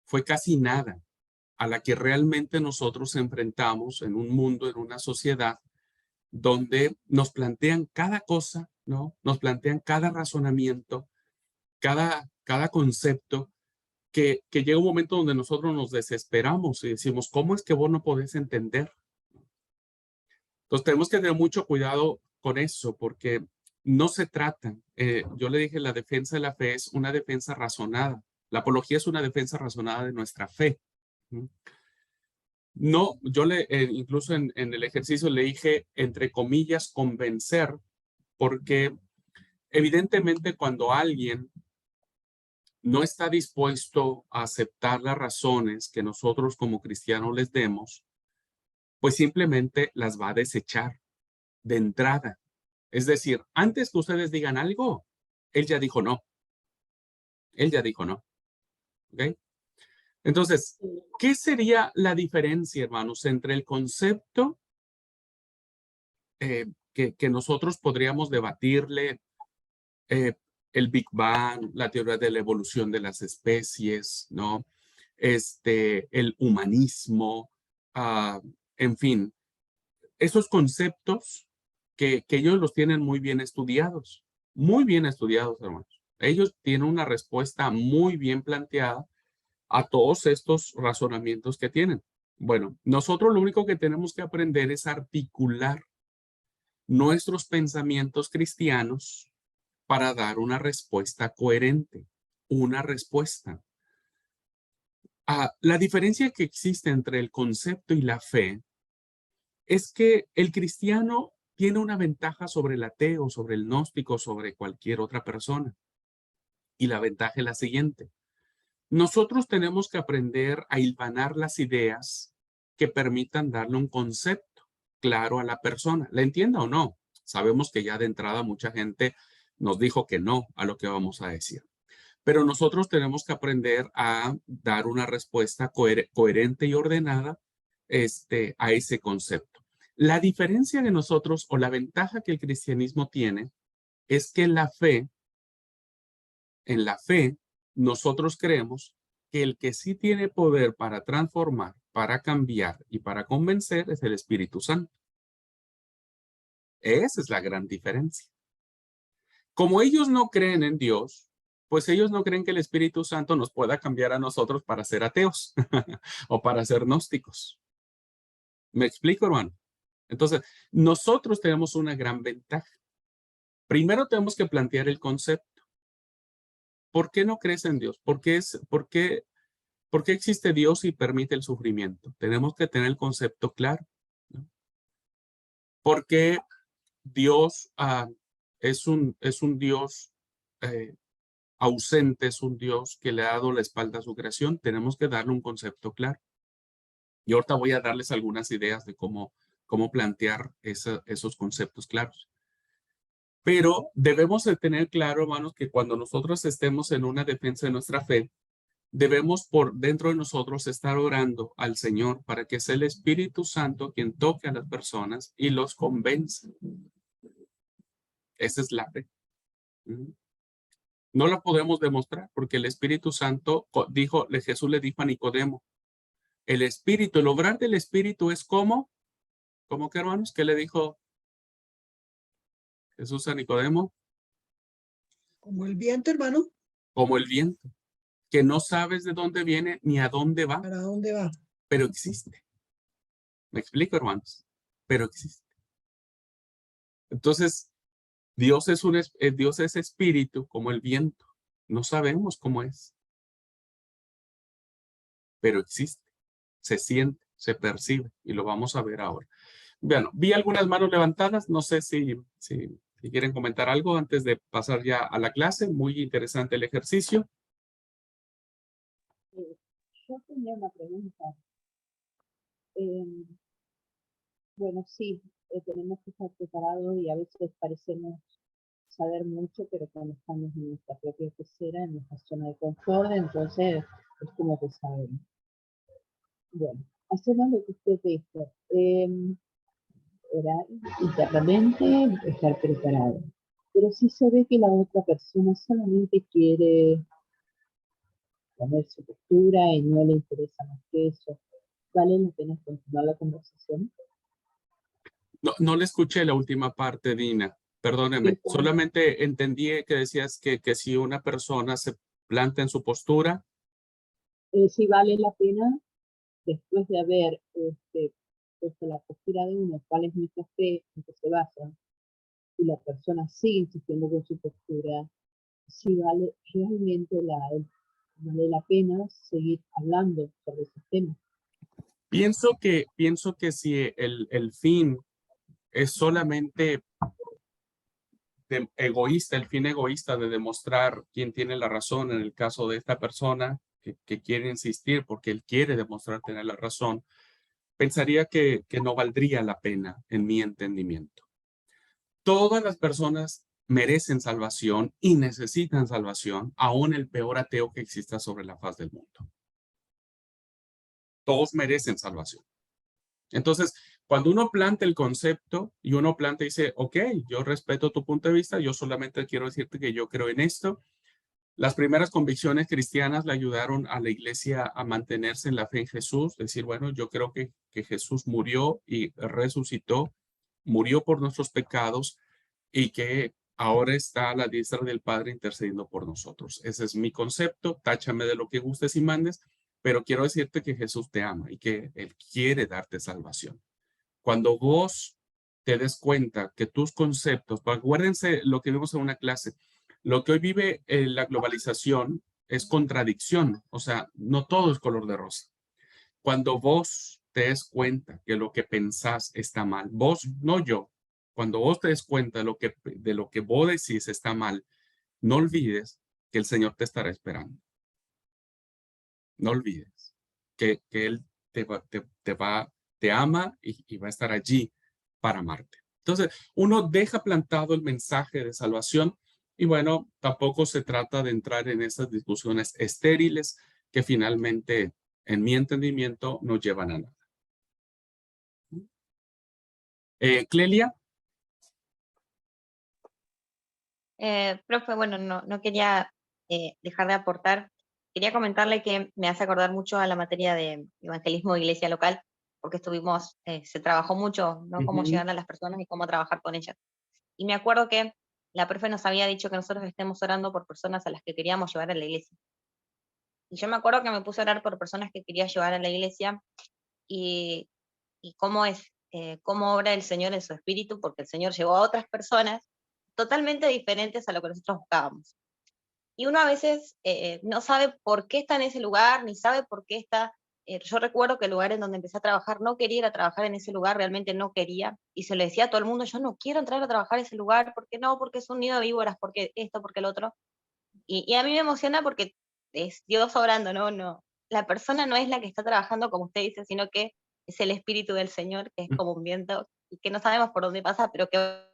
fue casi nada a la que realmente nosotros enfrentamos en un mundo, en una sociedad donde nos plantean cada cosa, ¿no? Nos plantean cada razonamiento, cada concepto, que llega un momento donde nosotros nos desesperamos y decimos, ¿cómo es que vos no podés entender? Entonces tenemos que tener mucho cuidado con eso, porque no se trata, yo le dije, la defensa de la fe es una defensa razonada. La apología es una defensa razonada de nuestra fe. No, yo incluso en el ejercicio le dije, entre comillas, convencer, porque evidentemente cuando alguien no está dispuesto a aceptar las razones que nosotros como cristianos les demos, pues simplemente las va a desechar de entrada. Es decir, antes que ustedes digan algo, él ya dijo no. Él ya dijo no. ¿Ok? Entonces, ¿qué sería la diferencia, hermanos, entre el concepto que nosotros podríamos debatirle, el Big Bang, la teoría de la evolución de las especies, ¿no? El humanismo, en fin, esos conceptos que ellos los tienen muy bien estudiados, hermanos. Ellos tienen una respuesta muy bien planteada a todos estos razonamientos que tienen. Bueno, nosotros lo único que tenemos que aprender es articular nuestros pensamientos cristianos para dar una respuesta coherente, una respuesta. La diferencia que existe entre el concepto y la fe es que el cristiano tiene una ventaja sobre el ateo, sobre el gnóstico, sobre cualquier otra persona. Y la ventaja es la siguiente. Nosotros tenemos que aprender a hilvanar las ideas que permitan darle un concepto claro a la persona. ¿La entienda o no? Sabemos que ya de entrada mucha gente nos dijo que no a lo que vamos a decir. Pero nosotros tenemos que aprender a dar una respuesta coherente y ordenada a ese concepto. La diferencia de nosotros o la ventaja que el cristianismo tiene es que en la fe, nosotros creemos que el que sí tiene poder para transformar, para cambiar y para convencer es el Espíritu Santo. Esa es la gran diferencia. Como ellos no creen en Dios, pues ellos no creen que el Espíritu Santo nos pueda cambiar a nosotros para ser ateos o para ser gnósticos. ¿Me explico, hermano? Entonces, nosotros tenemos una gran ventaja. Primero tenemos que plantear el concepto. ¿Por qué no crees en Dios? ¿Por qué existe Dios y permite el sufrimiento? Tenemos que tener el concepto claro, ¿no? ¿Por qué Dios es un Dios ausente, es un Dios que le ha dado la espalda a su creación? Tenemos que darle un concepto claro. Y ahorita voy a darles algunas ideas de cómo plantear esos conceptos claros. Pero debemos de tener claro, hermanos, que cuando nosotros estemos en una defensa de nuestra fe, debemos por dentro de nosotros estar orando al Señor para que sea el Espíritu Santo quien toque a las personas y los convenza. Esa es la fe. No la podemos demostrar porque el Espíritu Santo Jesús le dijo a Nicodemo, El Espíritu, el obrar del Espíritu es como que hermanos, ¿qué le dijo Jesús a Nicodemo? Como el viento, hermano. Como el viento, que no sabes de dónde viene ni a dónde va, ¿Para dónde va? pero existe. ¿Me explico, hermanos? Pero existe. Entonces, Dios es espíritu como el viento. No sabemos cómo es, pero existe, se siente, se percibe y lo vamos a ver ahora. Bueno, vi algunas manos levantadas, no sé si quieren comentar algo antes de pasar ya a la clase. Muy interesante el ejercicio. Yo tenía una pregunta. Bueno, sí, tenemos que estar preparados y a veces parecemos saber mucho, pero cuando estamos en nuestra propia pecera, en nuestra zona de confort, entonces es como que sabemos. Bueno, hacemos lo que usted dijo. Orar internamente, estar preparado. Pero si se ve que la otra persona solamente quiere poner su postura y no le interesa más que eso, ¿vale la pena continuar la conversación? No le escuché la última parte, Dina. Perdóneme. Solamente entendí que decías que si una persona se planta en su postura. Si vale la pena, después de haber puesto la postura de uno, cuál es nuestra fe, en qué se basa, y la persona sigue insistiendo con su postura, si vale realmente vale la pena seguir hablando sobre ese tema. Pienso que si el fin es solamente egoísta, el fin egoísta de demostrar quién tiene la razón en el caso de esta persona que quiere insistir porque él quiere demostrar tener la razón, pensaría que no valdría la pena en mi entendimiento. Todas las personas merecen salvación y necesitan salvación, aún el peor ateo que exista sobre la faz del mundo. Todos merecen salvación. Entonces, cuando uno plantea el concepto y uno plantea y dice, ok, yo respeto tu punto de vista, yo solamente quiero decirte que yo creo en esto. Las primeras convicciones cristianas le ayudaron a la iglesia a mantenerse en la fe en Jesús, decir, bueno, yo creo que Jesús murió y resucitó, murió por nuestros pecados y que ahora está a la diestra del Padre intercediendo por nosotros. Ese es mi concepto, táchame de lo que gustes y mandes, pero quiero decirte que Jesús te ama y que Él quiere darte salvación. Cuando vos te des cuenta que tus conceptos, acuérdense lo que vimos en una clase, lo que hoy vive la globalización es contradicción, o sea, no todo es color de rosa. Cuando vos te des cuenta que lo que pensás está mal, vos, no yo, cuando vos te des cuenta de lo que vos decís está mal, no olvides que el Señor te estará esperando. No olvides que Él te ama y va a estar allí para amarte. Entonces, uno deja plantado el mensaje de salvación y bueno, tampoco se trata de entrar en esas discusiones estériles que finalmente, en mi entendimiento, no llevan a nada. Clelia. Profe, bueno, no quería dejar de aportar. Quería comentarle que me hace acordar mucho a la materia de evangelismo de iglesia local, porque se trabajó mucho, ¿no? Cómo llegar a las personas y cómo trabajar con ellas. Y me acuerdo que la profe nos había dicho que nosotros estemos orando por personas a las que queríamos llevar a la iglesia. Y yo me acuerdo que me puse a orar por personas que quería llevar a la iglesia y cómo cómo obra el Señor en su espíritu, porque el Señor llevó a otras personas totalmente diferentes a lo que nosotros buscábamos. Y uno a veces no sabe por qué está en ese lugar, ni sabe por qué está. Yo recuerdo que el lugar en donde empecé a trabajar, no quería ir a trabajar en ese lugar, realmente no quería, y se lo decía a todo el mundo, yo no quiero entrar a trabajar en ese lugar, porque no, porque es un nido de víboras, porque esto, porque el otro. Y a mí me emociona porque es Dios obrando, ¿no? La persona no es la que está trabajando, como usted dice, sino que es el Espíritu del Señor, que es como un viento, y que no sabemos por dónde pasa, pero que...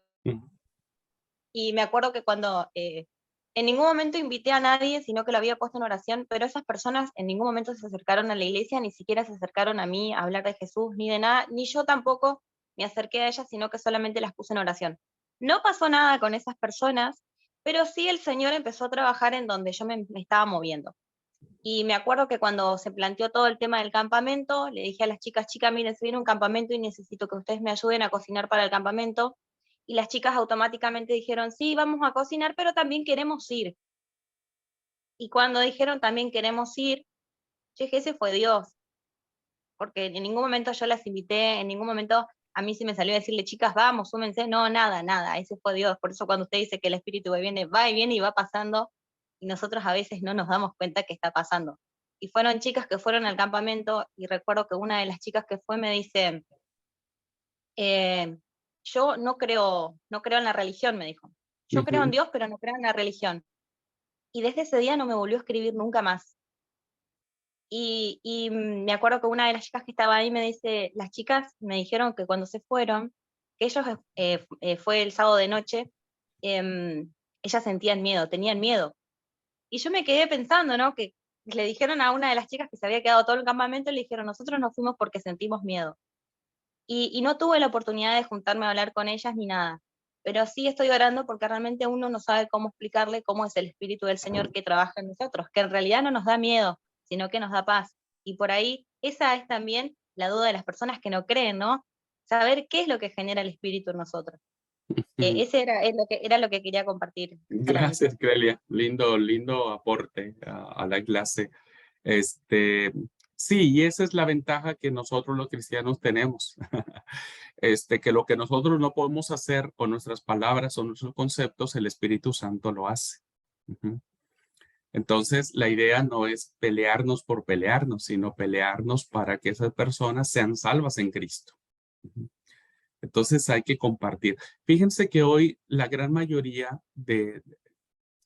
Y me acuerdo que cuando en ningún momento invité a nadie, sino que lo había puesto en oración, pero esas personas en ningún momento se acercaron a la iglesia, ni siquiera se acercaron a mí a hablar de Jesús, ni de nada, ni yo tampoco me acerqué a ellas, sino que solamente las puse en oración. No pasó nada con esas personas, pero sí el Señor empezó a trabajar en donde yo me estaba moviendo. Y me acuerdo que cuando se planteó todo el tema del campamento, le dije a las chicas, miren, se viene un campamento y necesito que ustedes me ayuden a cocinar para el campamento. Y las chicas automáticamente dijeron, sí, vamos a cocinar, pero también queremos ir. Y cuando dijeron también queremos ir, yo dije, ese fue Dios. Porque en ningún momento yo las invité, en ningún momento a mí se me salió a decirle, chicas, vamos, súmense. No, nada, ese fue Dios. Por eso cuando usted dice que el Espíritu va y viene y va pasando, y nosotros a veces no nos damos cuenta que está pasando. Y fueron chicas que fueron al campamento, y recuerdo que una de las chicas que fue me dice, yo no creo en la religión, me dijo. Yo creo en Dios, pero no creo en la religión. Y desde ese día no me volvió a escribir nunca más. Y me acuerdo que una de las chicas que estaba ahí me dice, las chicas me dijeron que cuando se fueron, que ellos, fue el sábado de noche, ellas sentían miedo, tenían miedo. Y yo me quedé pensando, ¿no? Que le dijeron a una de las chicas que se había quedado todo el campamento, le dijeron, nosotros nos fuimos porque sentimos miedo. Y no tuve la oportunidad de juntarme a hablar con ellas ni nada. Pero sí estoy orando porque realmente uno no sabe cómo explicarle cómo es el Espíritu del Señor que trabaja en nosotros, que en realidad no nos da miedo, sino que nos da paz. Y por ahí, esa es también la duda de las personas que no creen, ¿no? Saber qué es lo que genera el Espíritu en nosotros. Ese era lo que quería compartir. Gracias, Clelia. Lindo aporte a la clase. Sí, y esa es la ventaja que nosotros los cristianos tenemos. Que lo que nosotros no podemos hacer con nuestras palabras o nuestros conceptos, el Espíritu Santo lo hace. Entonces, la idea no es pelearnos por pelearnos, sino pelearnos para que esas personas sean salvas en Cristo. Entonces, hay que compartir. Fíjense que hoy la gran mayoría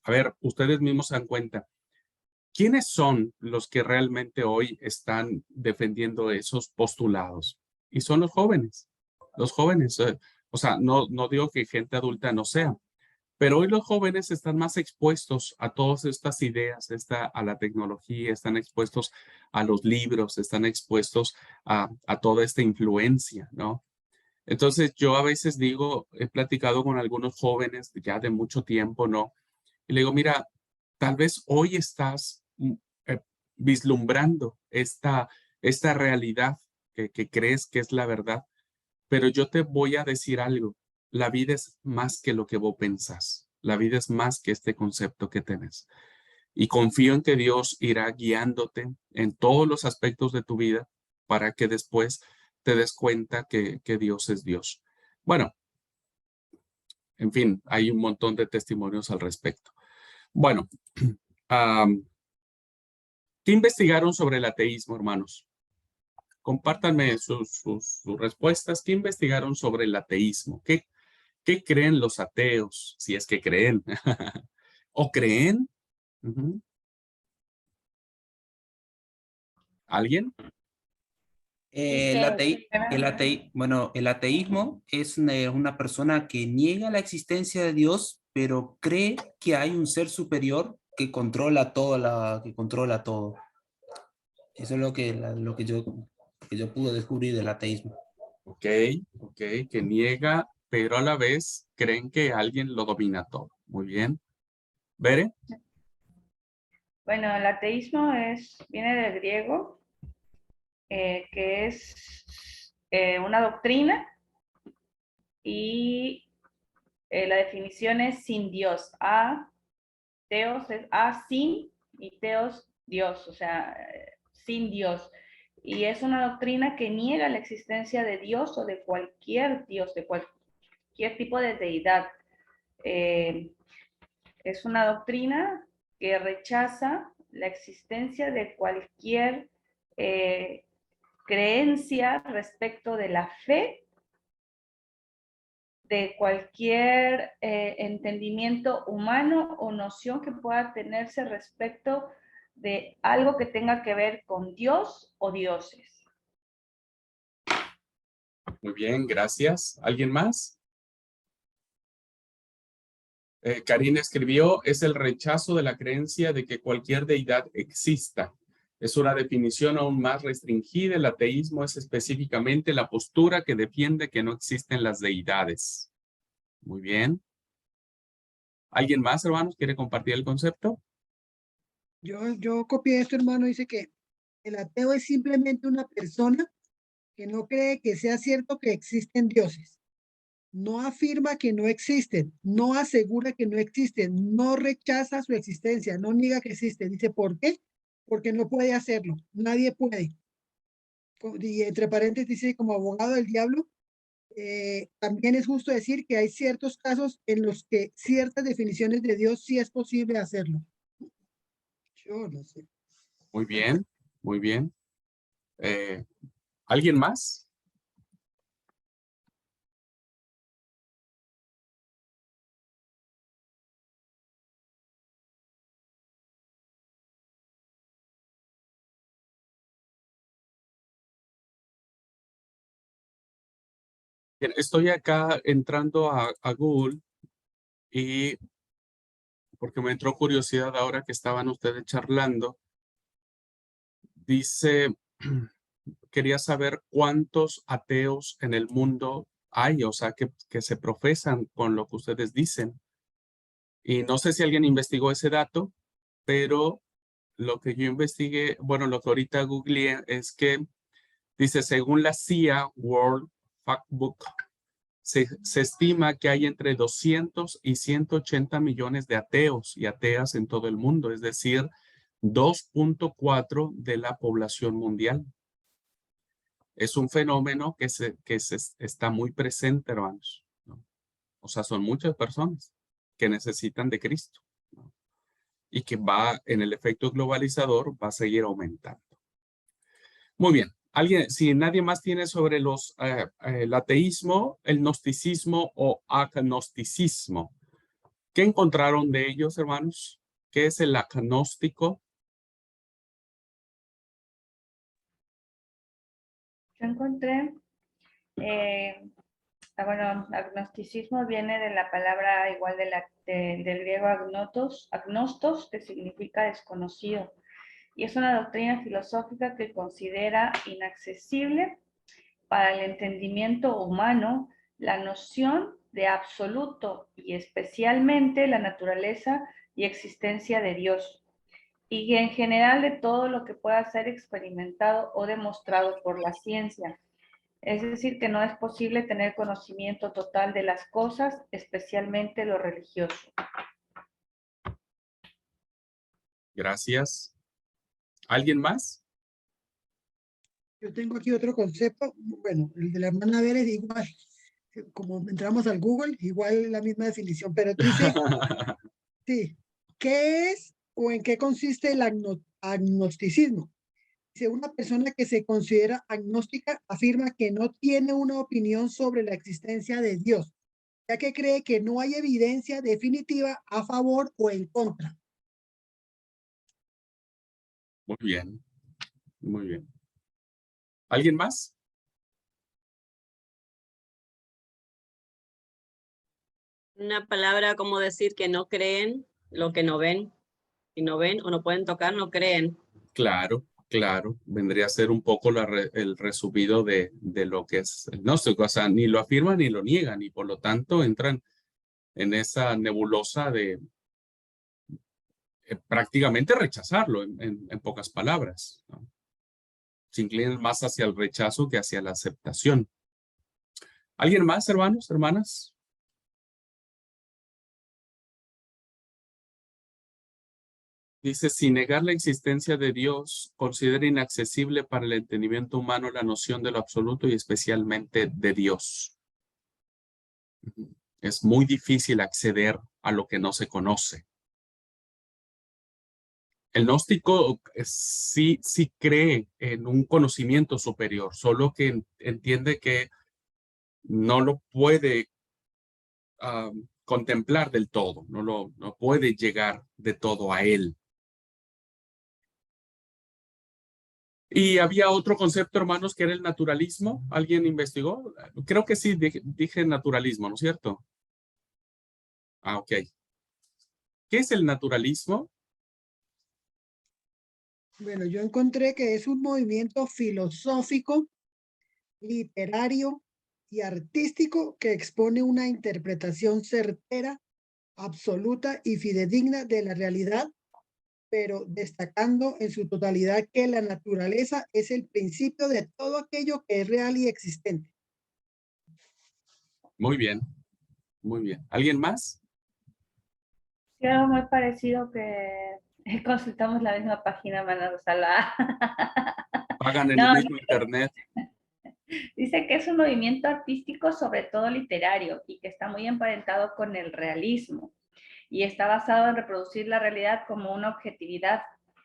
a ver, ustedes mismos se dan cuenta, ¿quiénes son los que realmente hoy están defendiendo esos postulados? Y son los jóvenes. Los jóvenes, o sea, no digo que gente adulta no sea, pero hoy los jóvenes están más expuestos a todas estas ideas, a la tecnología, están expuestos a los libros, están expuestos a toda esta influencia, ¿no? Entonces yo a veces digo, he platicado con algunos jóvenes ya de mucho tiempo, ¿no? Y le digo, mira, tal vez hoy estás vislumbrando esta realidad que crees que es la verdad, pero yo te voy a decir algo. La vida es más que lo que vos pensás. La vida es más que este concepto que tenés. Y confío en que Dios irá guiándote en todos los aspectos de tu vida para que después te des cuenta que Dios es Dios. Bueno, en fin, hay un montón de testimonios al respecto. Bueno, ¿qué investigaron sobre el ateísmo, hermanos? Compártanme sus respuestas. ¿Qué investigaron sobre el ateísmo? ¿Qué creen los ateos? Si es que creen. ¿O creen? ¿Alguien? El ateísmo es una persona que niega la existencia de Dios, pero cree que hay un ser superior que controla todo. Eso es lo que yo pude descubrir del ateísmo. Ok, que niega, pero a la vez creen que alguien lo domina todo. Muy bien. ¿Bere? Bueno, el ateísmo viene del griego, que es una doctrina, y la definición es sin Dios. Teos es sin, y teos Dios, o sea, sin Dios. Y es una doctrina que niega la existencia de Dios o de cualquier Dios, de cualquier tipo de deidad. Es una doctrina que rechaza la existencia de cualquier creencia respecto de la fe, de cualquier entendimiento humano o noción que pueda tenerse respecto de algo que tenga que ver con Dios o dioses. Muy bien, gracias. ¿Alguien más? Karina escribió, es el rechazo de la creencia de que cualquier deidad exista. Es una definición aún más restringida. El ateísmo es específicamente la postura que defiende que no existen las deidades. Muy bien. ¿Alguien más, hermanos, quiere compartir el concepto? Yo copié esto, hermano, dice que el ateo es simplemente una persona que no cree que sea cierto que existen dioses. No afirma que no existen, no asegura que no existen, no rechaza su existencia, no niega que existen. Dice, ¿por qué? Porque no puede hacerlo, nadie puede. Y entre paréntesis dice, como abogado del diablo, también es justo decir que hay ciertos casos en los que ciertas definiciones de Dios sí es posible hacerlo. Yo no sé. Muy bien, muy bien. ¿Alguien más? Bien, estoy acá entrando a Google y porque me entró curiosidad ahora que estaban ustedes charlando. Dice, quería saber cuántos ateos en el mundo hay, o sea, que se profesan con lo que ustedes dicen. Y no sé si alguien investigó ese dato, pero lo que yo investigué, bueno, lo que ahorita googleé es que dice, según la CIA World Factbook, se estima que hay entre 200 y 180 millones de ateos y ateas en todo el mundo, es decir, 2.4 de la población mundial. Es un fenómeno que está muy presente, hermanos, ¿no? O sea, son muchas personas que necesitan de Cristo, ¿no? Y que va en el efecto globalizador, va a seguir aumentando. Muy bien. Alguien, si nadie más tiene sobre el ateísmo, el gnosticismo o agnosticismo, ¿qué encontraron de ellos, hermanos? ¿Qué es el agnóstico? Yo encontré, bueno, agnosticismo viene de la palabra igual del griego agnostos, que significa desconocido. Y es una doctrina filosófica que considera inaccesible para el entendimiento humano la noción de absoluto y especialmente la naturaleza y existencia de Dios, y en general de todo lo que pueda ser experimentado o demostrado por la ciencia. Es decir, que no es posible tener conocimiento total de las cosas, especialmente lo religioso. Gracias. ¿Alguien más? Yo tengo aquí otro concepto, bueno, el de la hermana Vera es igual, como entramos al Google, igual la misma definición, pero dice, sí, ¿qué es o en qué consiste el agnosticismo? Dice, una persona que se considera agnóstica afirma que no tiene una opinión sobre la existencia de Dios, ya que cree que no hay evidencia definitiva a favor o en contra. Muy bien, muy bien. ¿Alguien más? Una palabra como decir que no creen lo que no ven. Si no ven o no pueden tocar, no creen. Claro, claro. Vendría a ser un poco el resumido de lo que es el gnóstico. O sea, ni lo afirman ni lo niegan y por lo tanto entran en esa nebulosa de prácticamente rechazarlo en pocas palabras, ¿no? Se inclinan más hacia el rechazo que hacia la aceptación. ¿Alguien más, hermanos, hermanas? Dice, sin negar la existencia de Dios, considera inaccesible para el entendimiento humano la noción de lo absoluto y especialmente de Dios. Es muy difícil acceder a lo que no se conoce. El gnóstico sí cree en un conocimiento superior, solo que entiende que no lo puede contemplar del todo, no puede llegar de todo a él. Y había otro concepto, hermanos, que era el naturalismo. ¿Alguien investigó? Creo que sí, dije naturalismo, ¿no es cierto? Ah, ok. ¿Qué es el naturalismo? Bueno, yo encontré que es un movimiento filosófico, literario y artístico que expone una interpretación certera, absoluta y fidedigna de la realidad pero destacando en su totalidad que la naturaleza es el principio de todo aquello que es real y existente. Muy bien, muy bien. ¿Alguien más? Sí, algo muy parecido que consultamos la misma página, Mana Rosala. Pagan en el No, mismo internet. dice que es un movimiento artístico, sobre todo literario, y que está muy emparentado con el realismo, y está basado en reproducir la realidad como una objetividad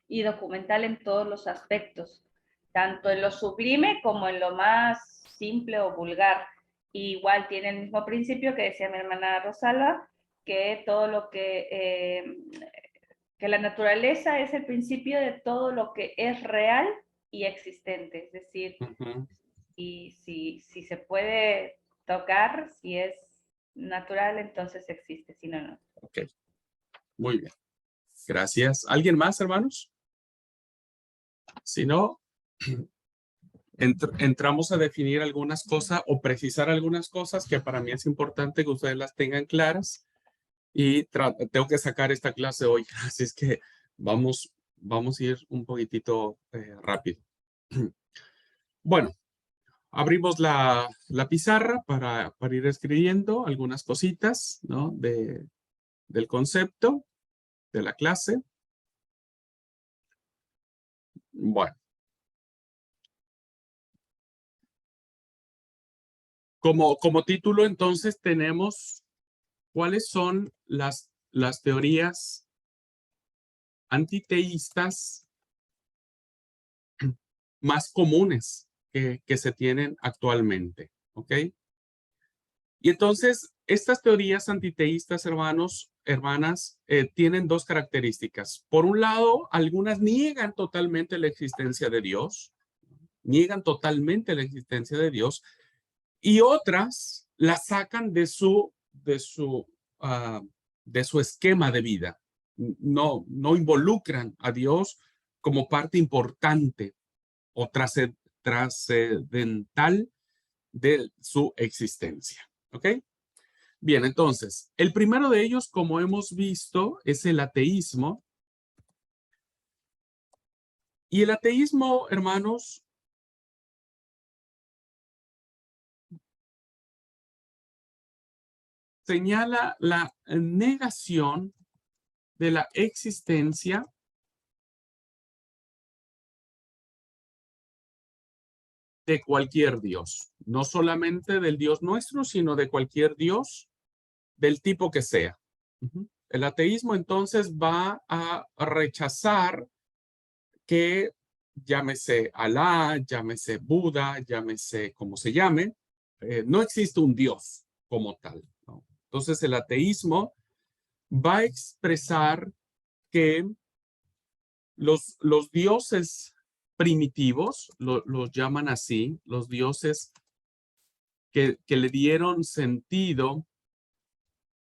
y documental en todos los aspectos, tanto en lo sublime como en lo más simple o vulgar. Y igual tiene el mismo principio que decía mi hermana Rosala, que todo lo que la naturaleza es el principio de todo lo que es real y existente, es decir, y si se puede tocar, si es natural, entonces existe, si no, no. Ok, muy bien. Gracias. ¿Alguien más, hermanos? Si no, entramos a definir algunas cosas o precisar algunas cosas que para mí es importante que ustedes las tengan claras. Y tengo que sacar esta clase hoy, así es que vamos a ir un poquitito rápido. Bueno, abrimos la pizarra para ir escribiendo algunas cositas, ¿no? Del concepto de la clase. Bueno. Como título, entonces, tenemos cuáles son las teorías antiteístas más comunes que se tienen actualmente, ¿ok? Y entonces, estas teorías antiteístas, hermanos, hermanas, tienen dos características. Por un lado, algunas niegan totalmente la existencia de Dios, niegan totalmente la existencia de Dios, y otras la sacan de su esquema de vida. No involucran a Dios como parte importante o trascendental de su existencia. ¿Ok? Bien, entonces, el primero de ellos, como hemos visto, es el ateísmo. Y el ateísmo, hermanos, señala la negación de la existencia de cualquier Dios, no solamente del Dios nuestro, sino de cualquier Dios del tipo que sea. El ateísmo entonces va a rechazar que llámese Alá, llámese Buda, llámese como se llame, no existe un Dios como tal, ¿no? Entonces el ateísmo va a expresar que los dioses primitivos, los llaman así, los dioses que le dieron sentido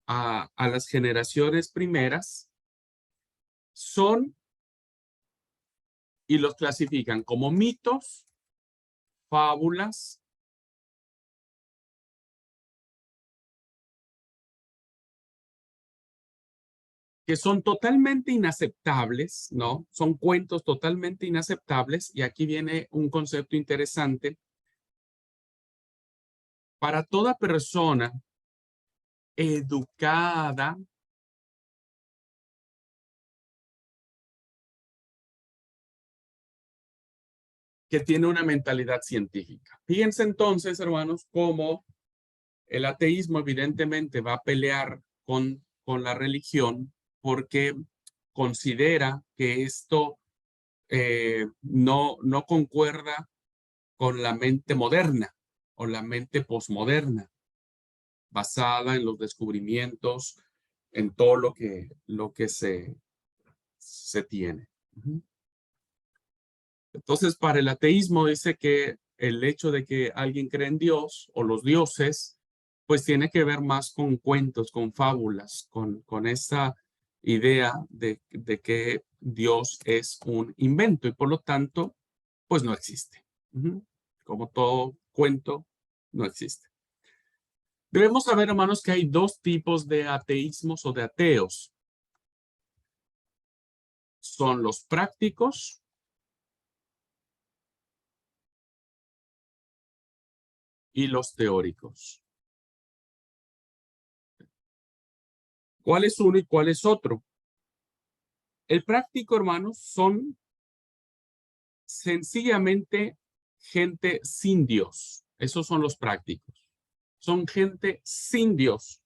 a las generaciones primeras, son y los clasifican como mitos, fábulas, que son totalmente inaceptables, ¿no? Son cuentos totalmente inaceptables, y aquí viene un concepto interesante. Para toda persona educada, que tiene una mentalidad científica. Fíjense entonces, hermanos, cómo el ateísmo evidentemente va a pelear con la religión porque considera que esto no concuerda con la mente moderna o la mente posmoderna, basada en los descubrimientos, en todo lo que se tiene. Entonces, para el ateísmo dice que el hecho de que alguien cree en Dios o los dioses, pues tiene que ver más con cuentos, con fábulas, con esa idea de que Dios es un invento y por lo tanto, pues no existe. Como todo cuento, no existe. Debemos saber, hermanos, que hay dos tipos de ateísmos o de ateos. son los prácticos y los teóricos. ¿Cuál es uno y cuál es otro? El práctico, hermanos, son sencillamente gente sin Dios. Esos son los prácticos. Son gente sin Dios,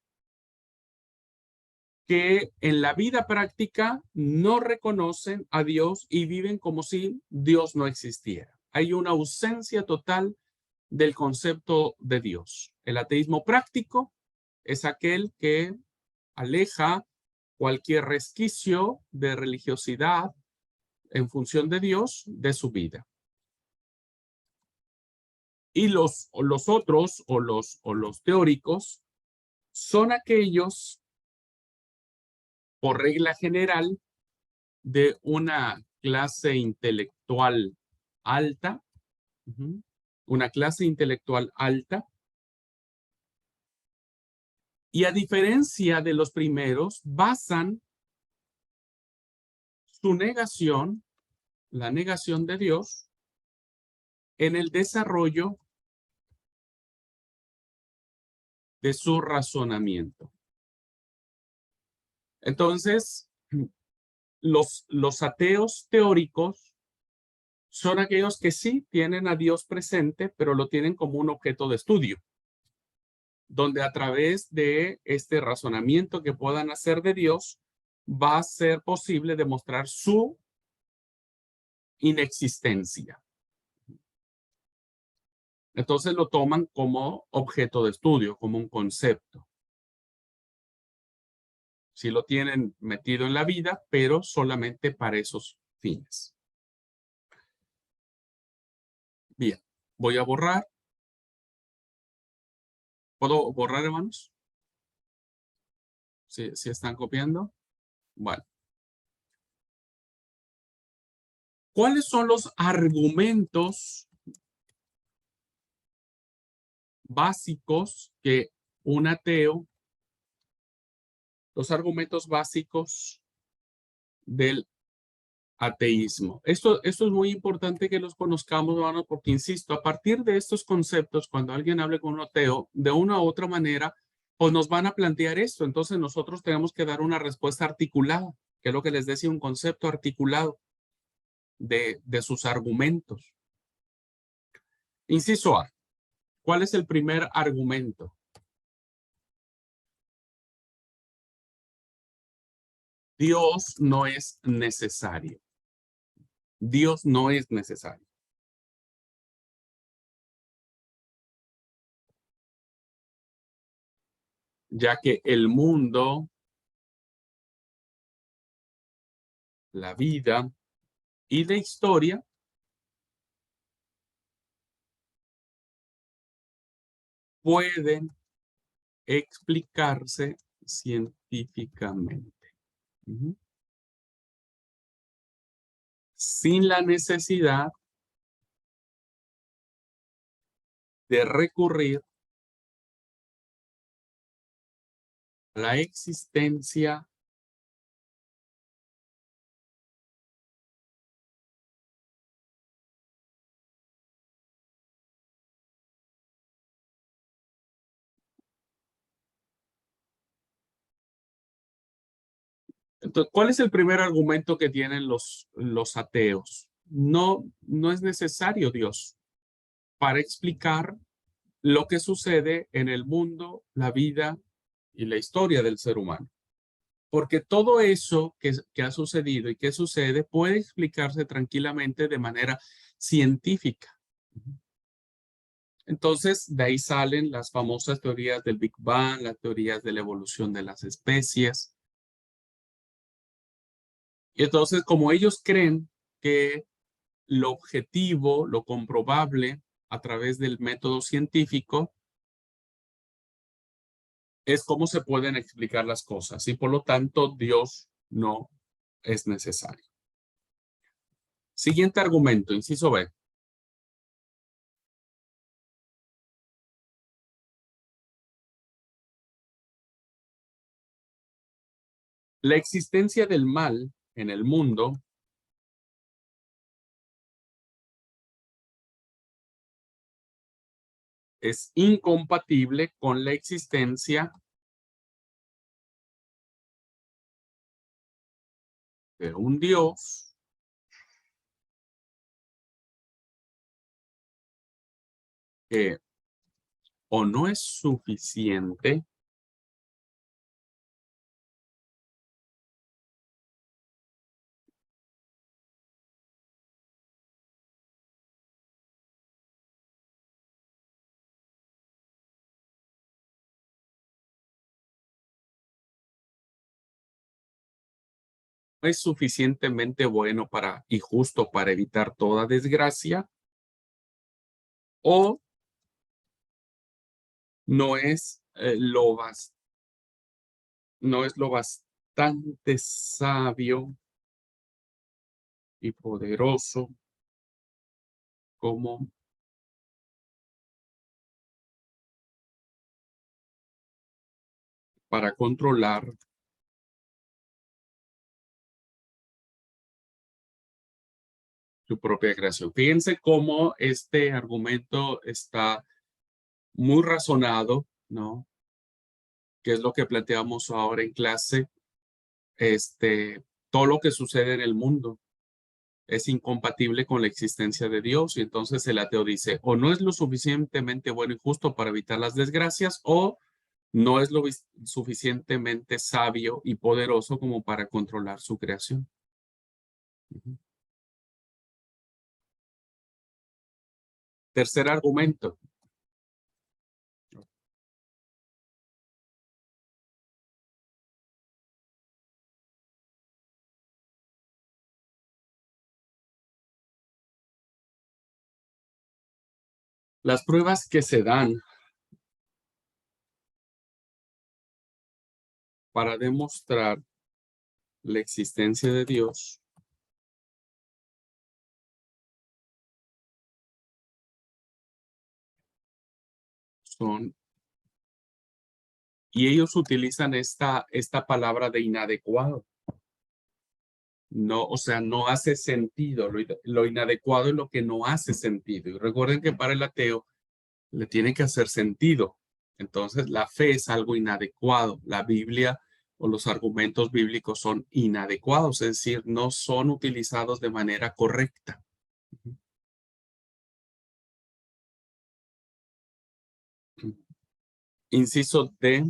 que en la vida práctica no reconocen a Dios y viven como si Dios no existiera. Hay una ausencia total del concepto de Dios. El ateísmo práctico es aquel que aleja cualquier resquicio de religiosidad en función de Dios de su vida. Y los otros o los teóricos son aquellos, por regla general, de una clase intelectual alta, una clase intelectual alta, y a diferencia de los primeros, basan su negación, la negación de Dios, en el desarrollo de su razonamiento. Entonces, los ateos teóricos son aquellos que sí tienen a Dios presente, pero lo tienen como un objeto de estudio, donde a través de este razonamiento que puedan hacer de Dios, va a ser posible demostrar su inexistencia. Entonces lo toman como objeto de estudio, como un concepto. Sí lo tienen metido en la vida, pero solamente para esos fines. Bien, voy a borrar. ¿Puedo borrar, hermanos? ¿Sí están copiando? Bueno. ¿Cuáles son los argumentos básicos que un ateo, los argumentos básicos del ateísmo? Esto es muy importante que los conozcamos, hermanos, porque insisto, a partir de estos conceptos, cuando alguien hable con un ateo, de una u otra manera, pues nos van a plantear esto. Entonces nosotros tenemos que dar una respuesta articulada, que es lo que les decía, un concepto articulado de sus argumentos. Inciso A. ¿Cuál es el primer argumento? Dios no es necesario. Dios no es necesario. Ya que el mundo, la vida y la historia pueden explicarse científicamente. Sin la necesidad de recurrir a la existencia Entonces, ¿cuál es el primer argumento que tienen los ateos? No es necesario Dios para explicar lo que sucede en el mundo, la vida y la historia del ser humano. Porque todo eso que ha sucedido y que sucede puede explicarse tranquilamente de manera científica. Entonces, de ahí salen las famosas teorías del Big Bang, las teorías de la evolución de las especies. Y entonces, como ellos creen que lo objetivo, lo comprobable a través del método científico es cómo se pueden explicar las cosas y por lo tanto Dios no es necesario. Siguiente argumento, inciso B. La existencia del mal en el mundo es incompatible con la existencia de un Dios que o no es suficiente es suficientemente bueno para y justo para evitar toda desgracia, o no es no es lo bastante sabio y poderoso como para controlar su propia creación. Fíjense cómo este argumento está muy razonado, ¿no? Que es lo que planteamos ahora en clase. Todo lo que sucede en el mundo es incompatible con la existencia de Dios, y entonces el ateo dice, o no es lo suficientemente bueno y justo para evitar las desgracias, o no es lo suficientemente sabio y poderoso como para controlar su creación. Tercer argumento. Las pruebas que se dan para demostrar la existencia de Dios son, y ellos utilizan esta palabra de inadecuado. No, o sea, no hace sentido. Lo inadecuado es lo que no hace sentido. Y recuerden que para el ateo le tiene que hacer sentido. Entonces, la fe es algo inadecuado. La Biblia o los argumentos bíblicos son inadecuados, es decir, no son utilizados de manera correcta. Inciso D.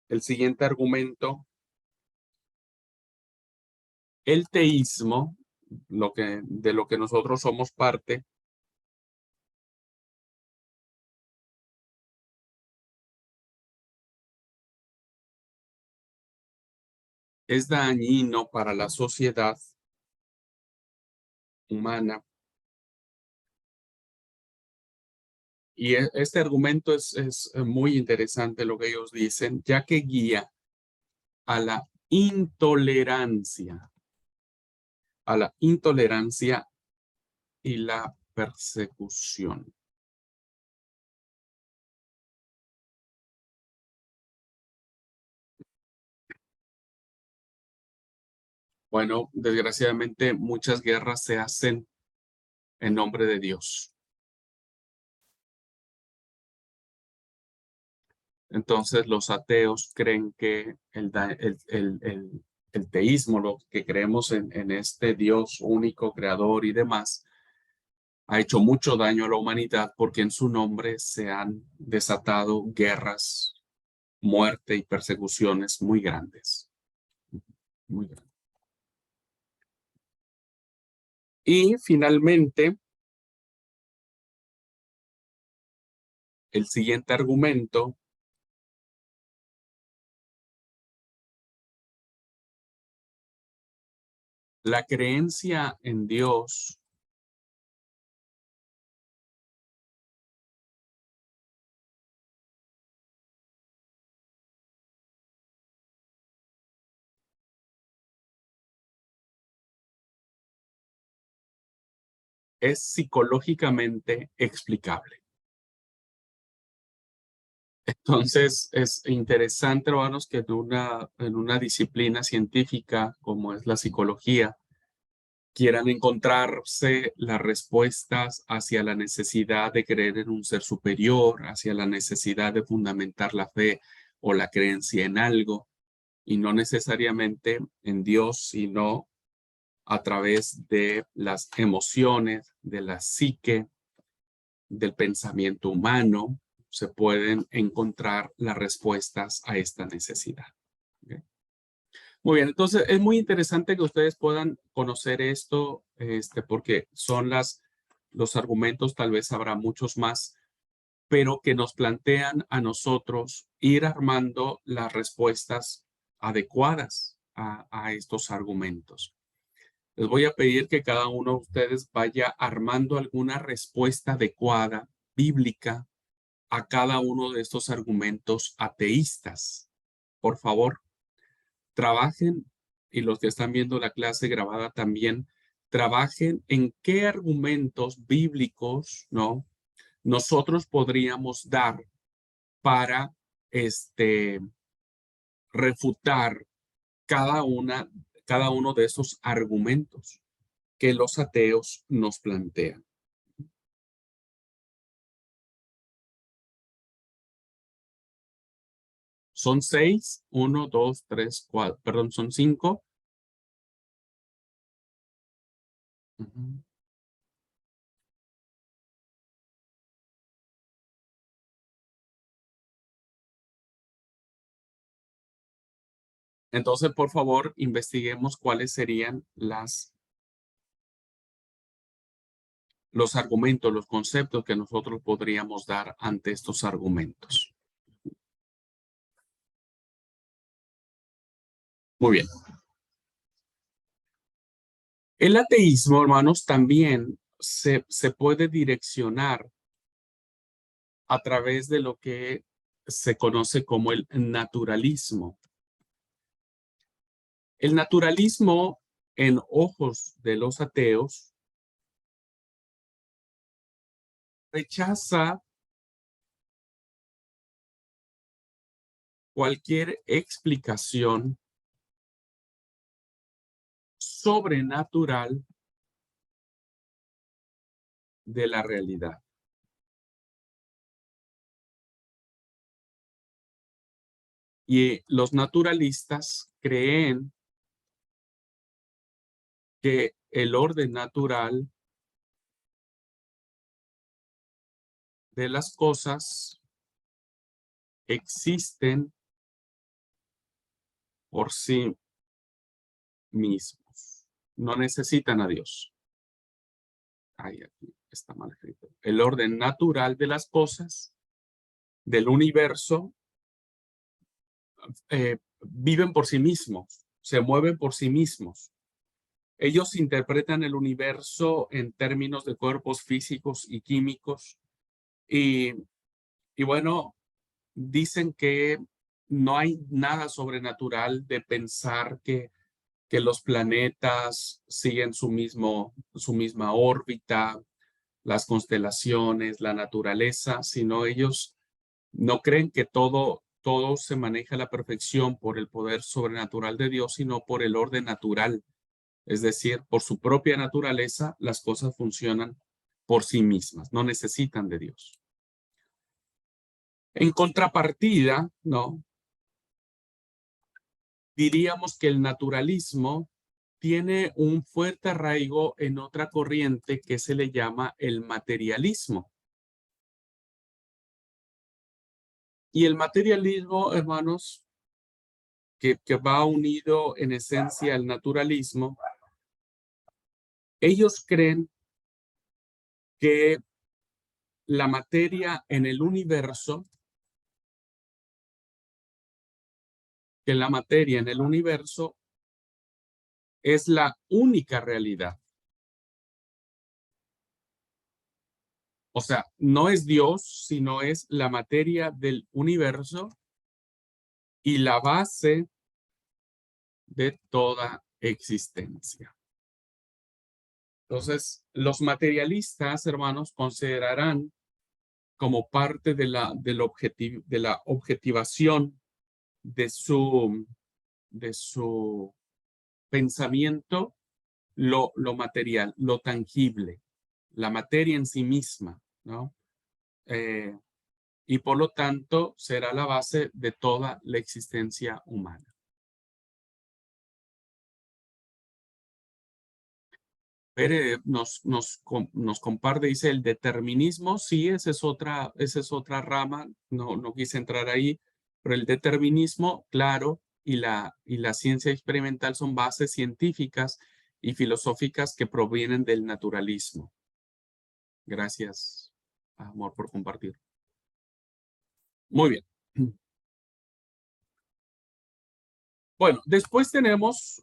El siguiente argumento. El teísmo, de lo que nosotros somos parte, es dañino para la sociedad humana. Y este argumento es muy interesante lo que ellos dicen, ya que guía a la intolerancia y la persecución. Bueno, desgraciadamente muchas guerras se hacen en nombre de Dios. Entonces los ateos creen que el teísmo, lo que creemos en este Dios único, creador y demás, ha hecho mucho daño a la humanidad porque en su nombre se han desatado guerras, muerte y persecuciones muy grandes. Muy grandes. Y finalmente, el siguiente argumento la creencia en Dios es psicológicamente explicable. Entonces, es interesante, hermanos, que en una disciplina científica como es la psicología, quieran encontrarse las respuestas hacia la necesidad de creer en un ser superior, hacia la necesidad de fundamentar la fe o la creencia en algo, y no necesariamente en Dios, sino a través de las emociones, de la psique, del pensamiento humano, se pueden encontrar las respuestas a esta necesidad. ¿Okay? Muy bien, entonces es muy interesante que ustedes puedan conocer esto, porque son los argumentos, tal vez habrá muchos más, pero que nos plantean a nosotros ir armando las respuestas adecuadas a estos argumentos. Les voy a pedir que cada uno de ustedes vaya armando alguna respuesta adecuada, bíblica, a cada uno de estos argumentos ateístas. Por favor, trabajen, y los que están viendo la clase grabada también, trabajen en qué argumentos bíblicos, ¿no?, nosotros podríamos dar para refutar cada uno de esos argumentos que los ateos nos plantean. Son 6, 1, 2, 3, 4, perdón, son 5. Entonces, por favor, investiguemos cuáles serían los argumentos, los conceptos que nosotros podríamos dar ante estos argumentos. Muy bien. El ateísmo, hermanos, también se puede direccionar a través de lo que se conoce como el naturalismo. El naturalismo, en ojos de los ateos, rechaza cualquier explicación sobrenatural de la realidad. Y los naturalistas creen que el orden natural de las cosas existen por sí mismos. No necesitan a Dios. Ay, aquí está mal escrito. El orden natural de las cosas, del universo, viven por sí mismos, se mueven por sí mismos. Ellos interpretan el universo en términos de cuerpos físicos y químicos y bueno, dicen que no hay nada sobrenatural de pensar que los planetas siguen su misma órbita, las constelaciones, la naturaleza, sino ellos no creen que todo se maneja a la perfección por el poder sobrenatural de Dios, sino por el orden natural. Es decir, por su propia naturaleza, las cosas funcionan por sí mismas, no necesitan de Dios. En contrapartida, ¿no?, diríamos que el naturalismo tiene un fuerte arraigo en otra corriente que se le llama el materialismo. Y el materialismo, hermanos, que va unido en esencia al naturalismo, ellos creen que la materia en el universo, es la única realidad. O sea, no es Dios, sino es la materia del universo y la base de toda existencia. Entonces, los materialistas, hermanos, considerarán como parte de la objetivación de su pensamiento lo material, lo tangible, la materia en sí misma, ¿no? Y por lo tanto será la base de toda la existencia humana. Pere nos comparte, dice, el determinismo, sí, esa es otra rama, no quise entrar ahí, pero el determinismo, claro, y la ciencia experimental son bases científicas y filosóficas que provienen del naturalismo. Gracias, amor, por compartir. Muy bien. Bueno, después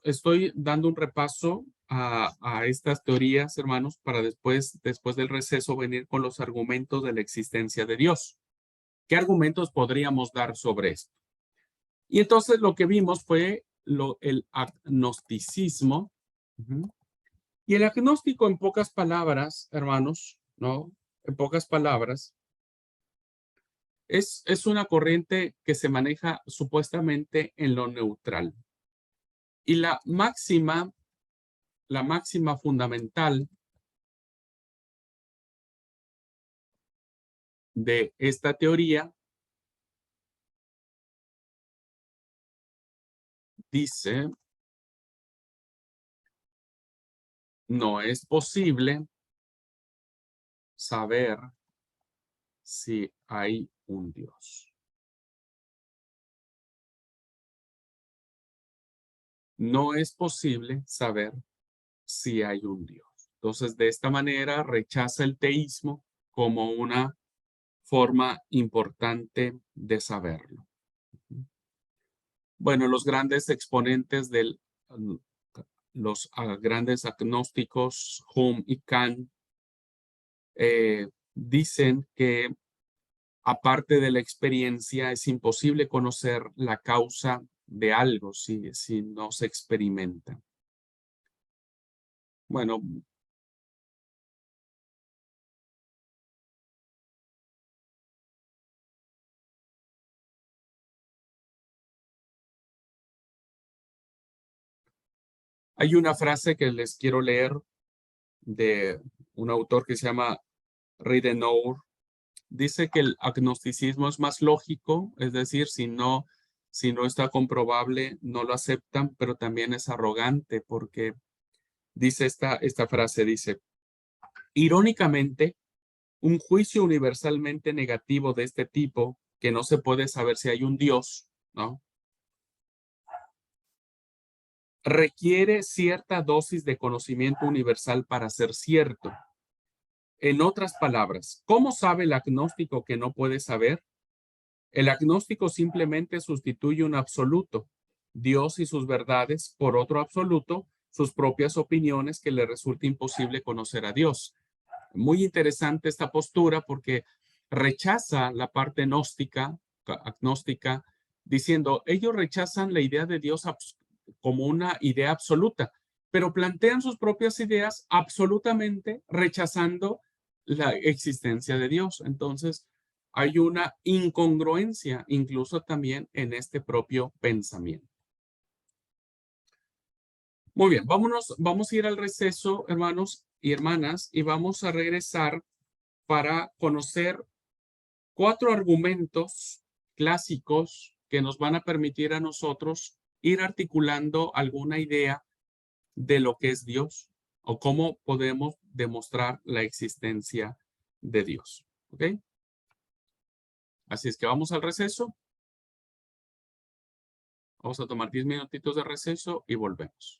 estoy dando un repaso a estas teorías, hermanos, para después del receso venir con los argumentos de la existencia de Dios. ¿Qué argumentos podríamos dar sobre esto? Y entonces lo que vimos fue el agnosticismo. Y el agnóstico, en pocas palabras, hermanos, ¿no? En pocas palabras, es una corriente que se maneja supuestamente en lo neutral. Y la máxima fundamental de esta teoría dice: no es posible saber si hay un Dios. No es posible saber si hay un Dios. Entonces, de esta manera rechaza el teísmo como una forma importante de saberlo. Bueno, los grandes exponentes los grandes agnósticos, Hume y Kant, dicen que aparte de la experiencia es imposible conocer la causa de algo si no se experimenta. Bueno, hay una frase que les quiero leer de un autor que se llama Ridenour. Dice que el agnosticismo es más lógico, es decir, si no está comprobable, no lo aceptan, pero también es arrogante porque dice esta frase, dice: irónicamente, un juicio universalmente negativo de este tipo, que no se puede saber si hay un Dios, ¿no? Requiere cierta dosis de conocimiento universal para ser cierto. En otras palabras, ¿cómo sabe el agnóstico que no puede saber? El agnóstico simplemente sustituye un absoluto, Dios y sus verdades, por otro absoluto, sus propias opiniones, que le resulta imposible conocer a Dios. Muy interesante esta postura porque rechaza la parte agnóstica, diciendo, ellos rechazan la idea de Dios como una idea absoluta, pero plantean sus propias ideas absolutamente rechazando la existencia de Dios. Entonces, hay una incongruencia incluso también en este propio pensamiento. Muy bien, vamos a ir al receso, hermanos y hermanas, y vamos a regresar para conocer 4 argumentos clásicos que nos van a permitir a nosotros ir articulando alguna idea de lo que es Dios o cómo podemos demostrar la existencia de Dios. ¿Ok? Así es que vamos al receso. Vamos a tomar 10 minutitos de receso y volvemos.